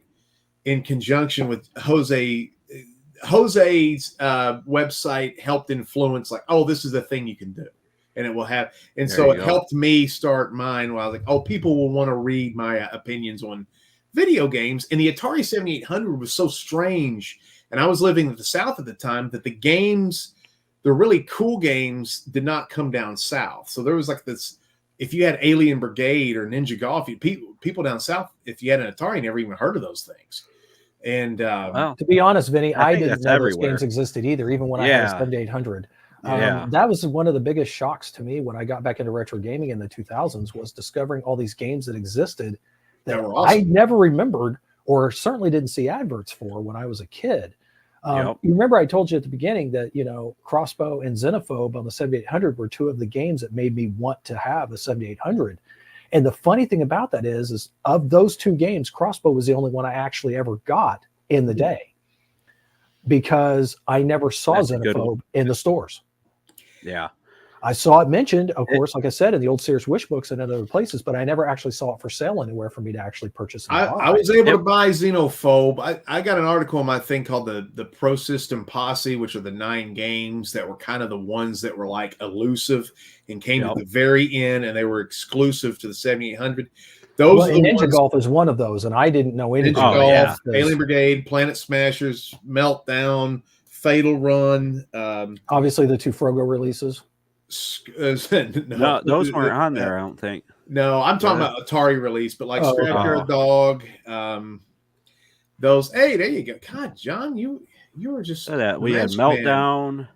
in conjunction with Jose's website helped influence like, oh, this is the thing you can do. And it will have, and there so it helped me start mine while I was like, oh, people will want to read my opinions on video games. And the Atari 7800 was so strange. And I was living in the South at the time that the games, the really cool games did not come down South. So there was like this, if you had Alien Brigade or Ninja Golf, people down South, if you had an Atari, never even heard of those things. And to be honest, Vinny, I didn't know those games existed either, even when I had a 7800. That was one of the biggest shocks to me when I got back into retro gaming in the 2000s, was discovering all these games that existed that were awesome. I never remembered or certainly didn't see adverts for when I was a kid. You remember I told you at the beginning that, you know, Crossbow and Xenophobe on the 7800 were two of the games that made me want to have a 7800. And the funny thing about that is of those two games, Crossbow was the only one I actually ever got in the day, because I never saw Xenophobe in the stores. Yeah. I saw it mentioned, of course, like I said, in the old Sears Wish books and in other places, but I never actually saw it for sale anywhere for me to actually purchase it. I was able to buy Xenophobe. I got an article on my thing called the Pro System Posse, which are the 9 games that were kind of the ones that were like elusive and came to the very end, and they were exclusive to the 7800. Those Ninja Golf is one of those, and I didn't know anything. Ninja Golf, Alien Brigade, Planet Smashers, Meltdown, Fatal Run. Obviously, the 2 Frogo releases. No, those weren't on there, I don't think. No, I'm talking about Atari release, but like Scrapyard Dog, those. Hey, there you go. God, John, you were just that. We had Meltdown,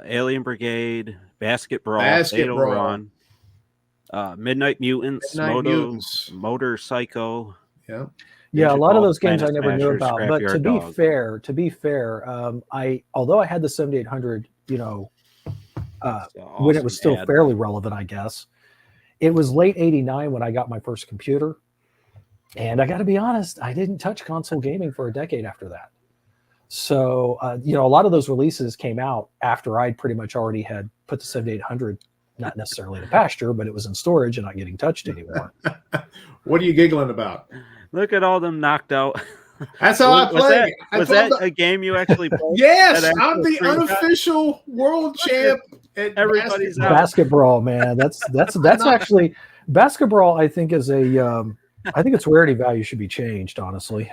Alien Brigade, Basket Brawl, Fatal Run, Midnight Mutants, Motor Psycho. Yeah. Yeah, a lot of those games I never knew about. But to be fair, although I had the 7800, you know, when it was still fairly relevant, I guess. It was late 89 when I got my first computer. And I got to be honest, I didn't touch console gaming for a decade after that. So, you know, a lot of those releases came out after I'd pretty much already had put the 7800, not necessarily to pasture, but it was in storage and not getting touched anymore. What are you giggling about? Look at all them knocked out. That's how I play. Was that a game you actually played? Yes, I'm the unofficial world champ. Everybody's Basket Brawl, man. That's actually Basket Brawl. I think is I think its rarity value should be changed. Honestly.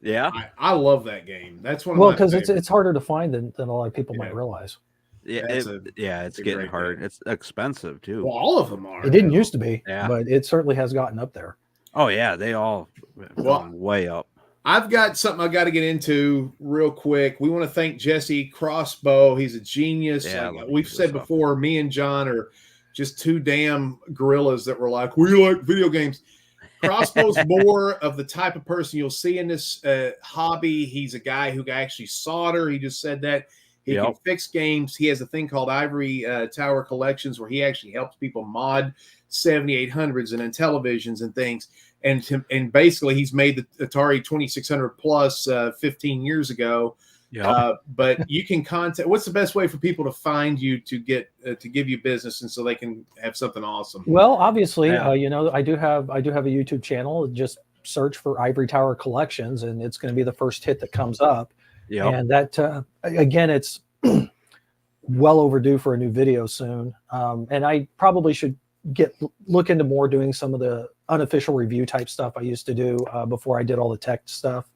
Yeah, I love that game. That's one. Because it's harder to find than a lot of people might realize. Yeah, it's getting hard. Game. It's expensive too. Well, all of them are. It didn't used to be, but it certainly has gotten up there. Oh yeah, they all gone way up. I've got something I got to get into real quick. We want to thank Jesse Crossbow. He's a genius. Yeah, like we've said before, me and John are just two damn gorillas that were like, we like video games. Crossbow's more of the type of person you'll see in this hobby. He's a guy who can actually solder. He just said that. He can fix games. He has a thing called Ivory Tower Collections where he actually helps people mod 7800s and Intellivisions and things. And basically, he's made the Atari 2600 Plus 15 years ago. Yeah. But you can contact. What's the best way for people to find you to get to give you business and so they can have something awesome? Well, obviously, you know, I do have a YouTube channel. Just search for Ivory Tower Collections, and it's going to be the first hit that comes up. Yeah. And that again, it's well overdue for a new video soon. And I probably should look into more doing some of the unofficial review type stuff I used to do before I did all the tech stuff.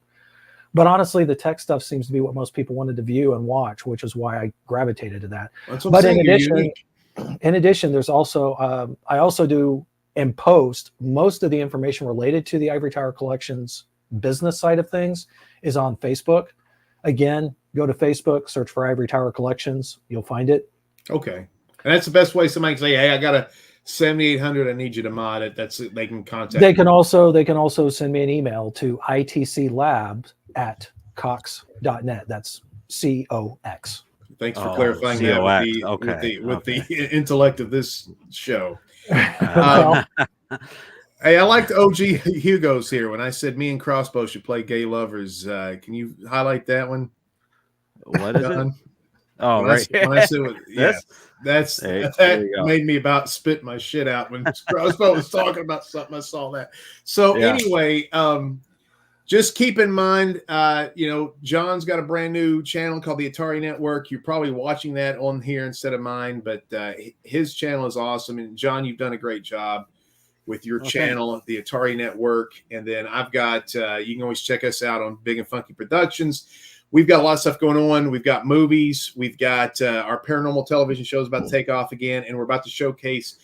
But honestly, the tech stuff seems to be what most people wanted to view and watch, which is why I gravitated to that. But in addition, there's also I also do and post. Most of the information related to the Ivory Tower Collections business side of things is on Facebook. Again, go to Facebook, search for Ivory Tower Collections. You'll find it. Okay. And that's the best way somebody can say, hey, I got a 7800. I need you to mod it. They can contact They me. can also send me an email to itclabs@cox.net. That's COX. Thanks for clarifying that with the intellect of this show. Hey, I liked OG Hugo's here when I said me and Crossbow should play Gay Lovers. Can you highlight that one? What is it? Oh, when right. When I said, yeah, that made me about spit my shit out when Crossbow was talking about something. I saw that. So anyway, just keep in mind, John's got a brand new channel called the Atari Network. You're probably watching that on here instead of mine, but his channel is awesome. And John, you've done a great job with your channel, the Atari Network. And then I've got, you can always check us out on Big and Funky Productions. We've got a lot of stuff going on. We've got movies. We've got our paranormal television show is about to take off again. And we're about to showcase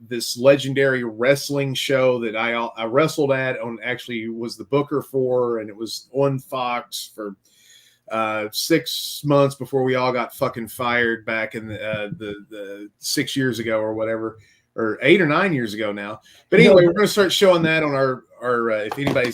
this legendary wrestling show that I wrestled at actually was the booker for, and it was on Fox for 6 months before we all got fucking fired back in the 6 years ago or whatever, or 8 or 9 years ago now. But anyway, we're going to start showing that on our if anybody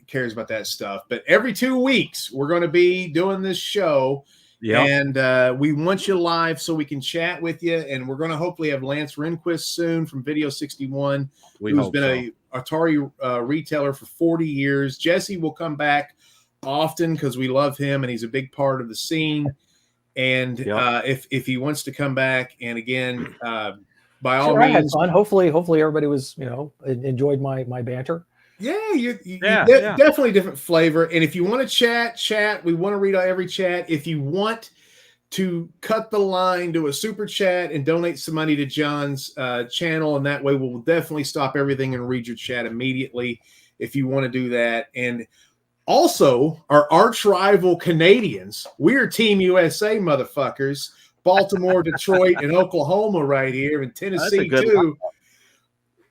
cares about that stuff. But every 2 weeks, we're going to be doing this show. Yeah, and we want you live so we can chat with you. And we're going to hopefully have Lance Rehnquist soon from Video 61, who's been a Atari retailer for 40 years. Jesse will come back often because we love him and he's a big part of the scene. And if he wants to come back, and again, by all means, I had fun. Hopefully everybody was enjoyed my banter. Yeah, definitely different flavor. And if you want to chat. We want to read every chat. If you want to cut the line, do a super chat and donate some money to John's channel, and that way we'll definitely stop everything and read your chat immediately if you want to do that. And also, our arch rival Canadians, we're Team USA, motherfuckers. Baltimore, Detroit, and Oklahoma right here, and Tennessee too.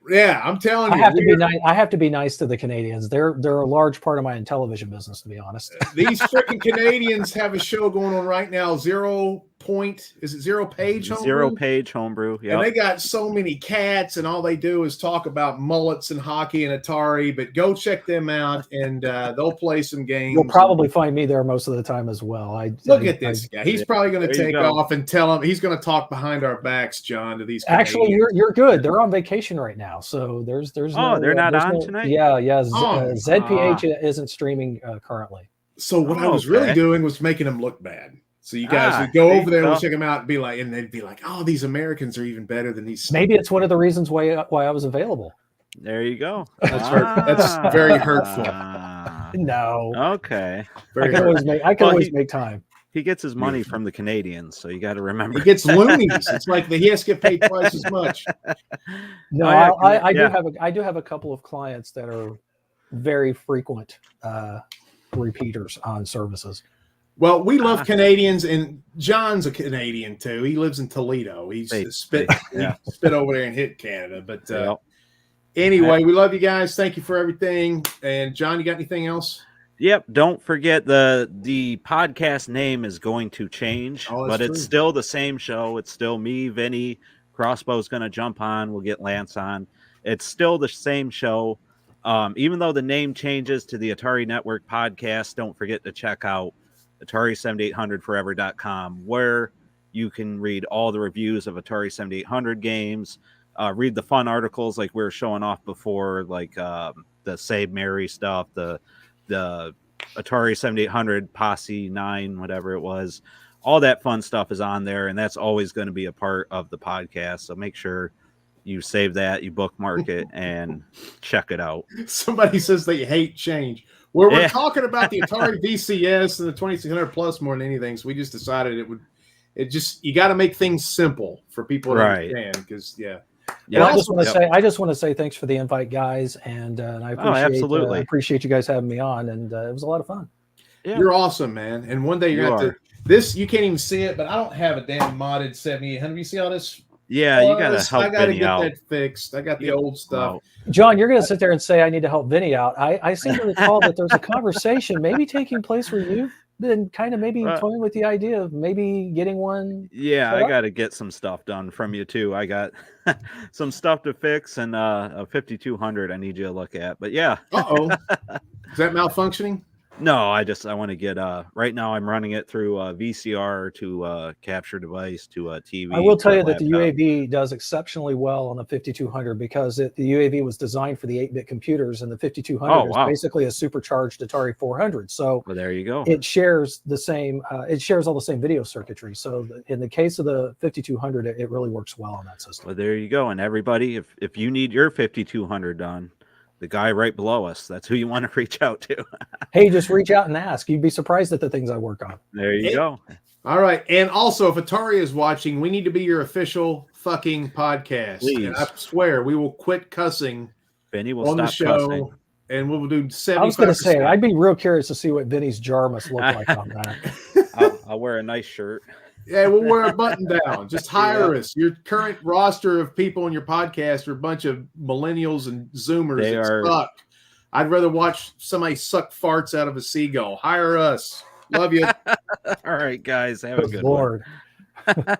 Yeah, I'm telling you. I have to be nice to the Canadians. They're a large part of my television business, to be honest. These freaking Canadians have a show going on right now. Zero Page Homebrew? Zero Page Homebrew, yeah. And they got so many cats, and all they do is talk about mullets and hockey and Atari. But go check them out, and they'll play some games. You'll probably find me there most of the time as well. Look at this guy. He's probably going to take off and tell them. He's going to talk behind our backs, John, to these Canadians. Actually, you're good. They're on vacation right now, so there's they're not on tonight? Yeah. ZPH isn't streaming currently. So what I was really doing was making them look bad. So you guys would go over there and check them out and be like, and they'd be like, oh, these Americans are even better than these. Maybe it's one of the reasons why I was available. There you go. That's very hurtful. No. Okay. I can always make time. He gets his money from the Canadians, so you got to remember. He gets loonies. It's like he has to get paid twice as much. No, I do have a couple of clients that are very frequent repeaters on services. Well, we love Canadians, and John's a Canadian too. He lives in Toledo. He's spit over there and hit Canada. But anyway, we love you guys. Thank you for everything. And John, you got anything else? Yep. Don't forget the podcast name is going to change, but it's still the same show. It's still me, Vinny. Crossbow's going to jump on. We'll get Lance on. It's still the same show. Even though the name changes to the Atari Network Podcast, don't forget to check out Atari7800forever.com, where you can read all the reviews of Atari 7800 games, read the fun articles like we were showing off before, like the Save Mary stuff, the Atari 7800 Posse 9, whatever it was. All that fun stuff is on there, and that's always going to be a part of the podcast. So make sure you save that, you bookmark it, and check it out. Somebody says they hate change. We're talking about the Atari VCS and the 2600 Plus more than anything, so we just decided you got to make things simple for people to understand. Because well, I just want to say thanks for the invite, guys, and I appreciate you guys having me on, and it was a lot of fun. Yeah. You're awesome, man. And one day you're going to have to. This you can't even see it, but I don't have a damn modded 7800. You see all this Yeah, you gotta help. I gotta Vinny get out. that fixed. I got the old stuff. Wow. John, you're going to sit there and say I need to help Vinny out. I seem to recall that there's a conversation maybe taking place where you've been kind of maybe toying with the idea of maybe getting one. Yeah, I got to get some stuff done from you too. I got some stuff to fix and a 5200 I need you to look at. But yeah. Is that malfunctioning? No, I want to get right now I'm running it through VCR to capture device to TV. I will tell you that the UAV does exceptionally well on the 5200 because the UAV was designed for the 8-bit computers, and the 5200 is basically a supercharged Atari 400. So there you go. It shares the same. It shares all the same video circuitry. So in the case of the 5200, it really works well on that system. Well, there you go. And everybody, if you need your 5200 done, the guy right below us, that's who you want to reach out to. Hey, just reach out and ask. You'd be surprised at the things I work on. There you go. All right. And also, if Atari is watching, we need to be your official fucking podcast. Please. And I swear we will quit cussing Vinny will on the stop show. Cussing. And we'll do 75%. I was going to say, I'd be real curious to see what Vinny's jar must look like on that. I'll wear a nice shirt. Yeah, we'll wear a button down. Just hire us. Your current roster of people on your podcast are a bunch of millennials and Zoomers that suck. I'd rather watch somebody suck farts out of a seagull. Hire us. Love you. All right, guys. Have a good Lord. one.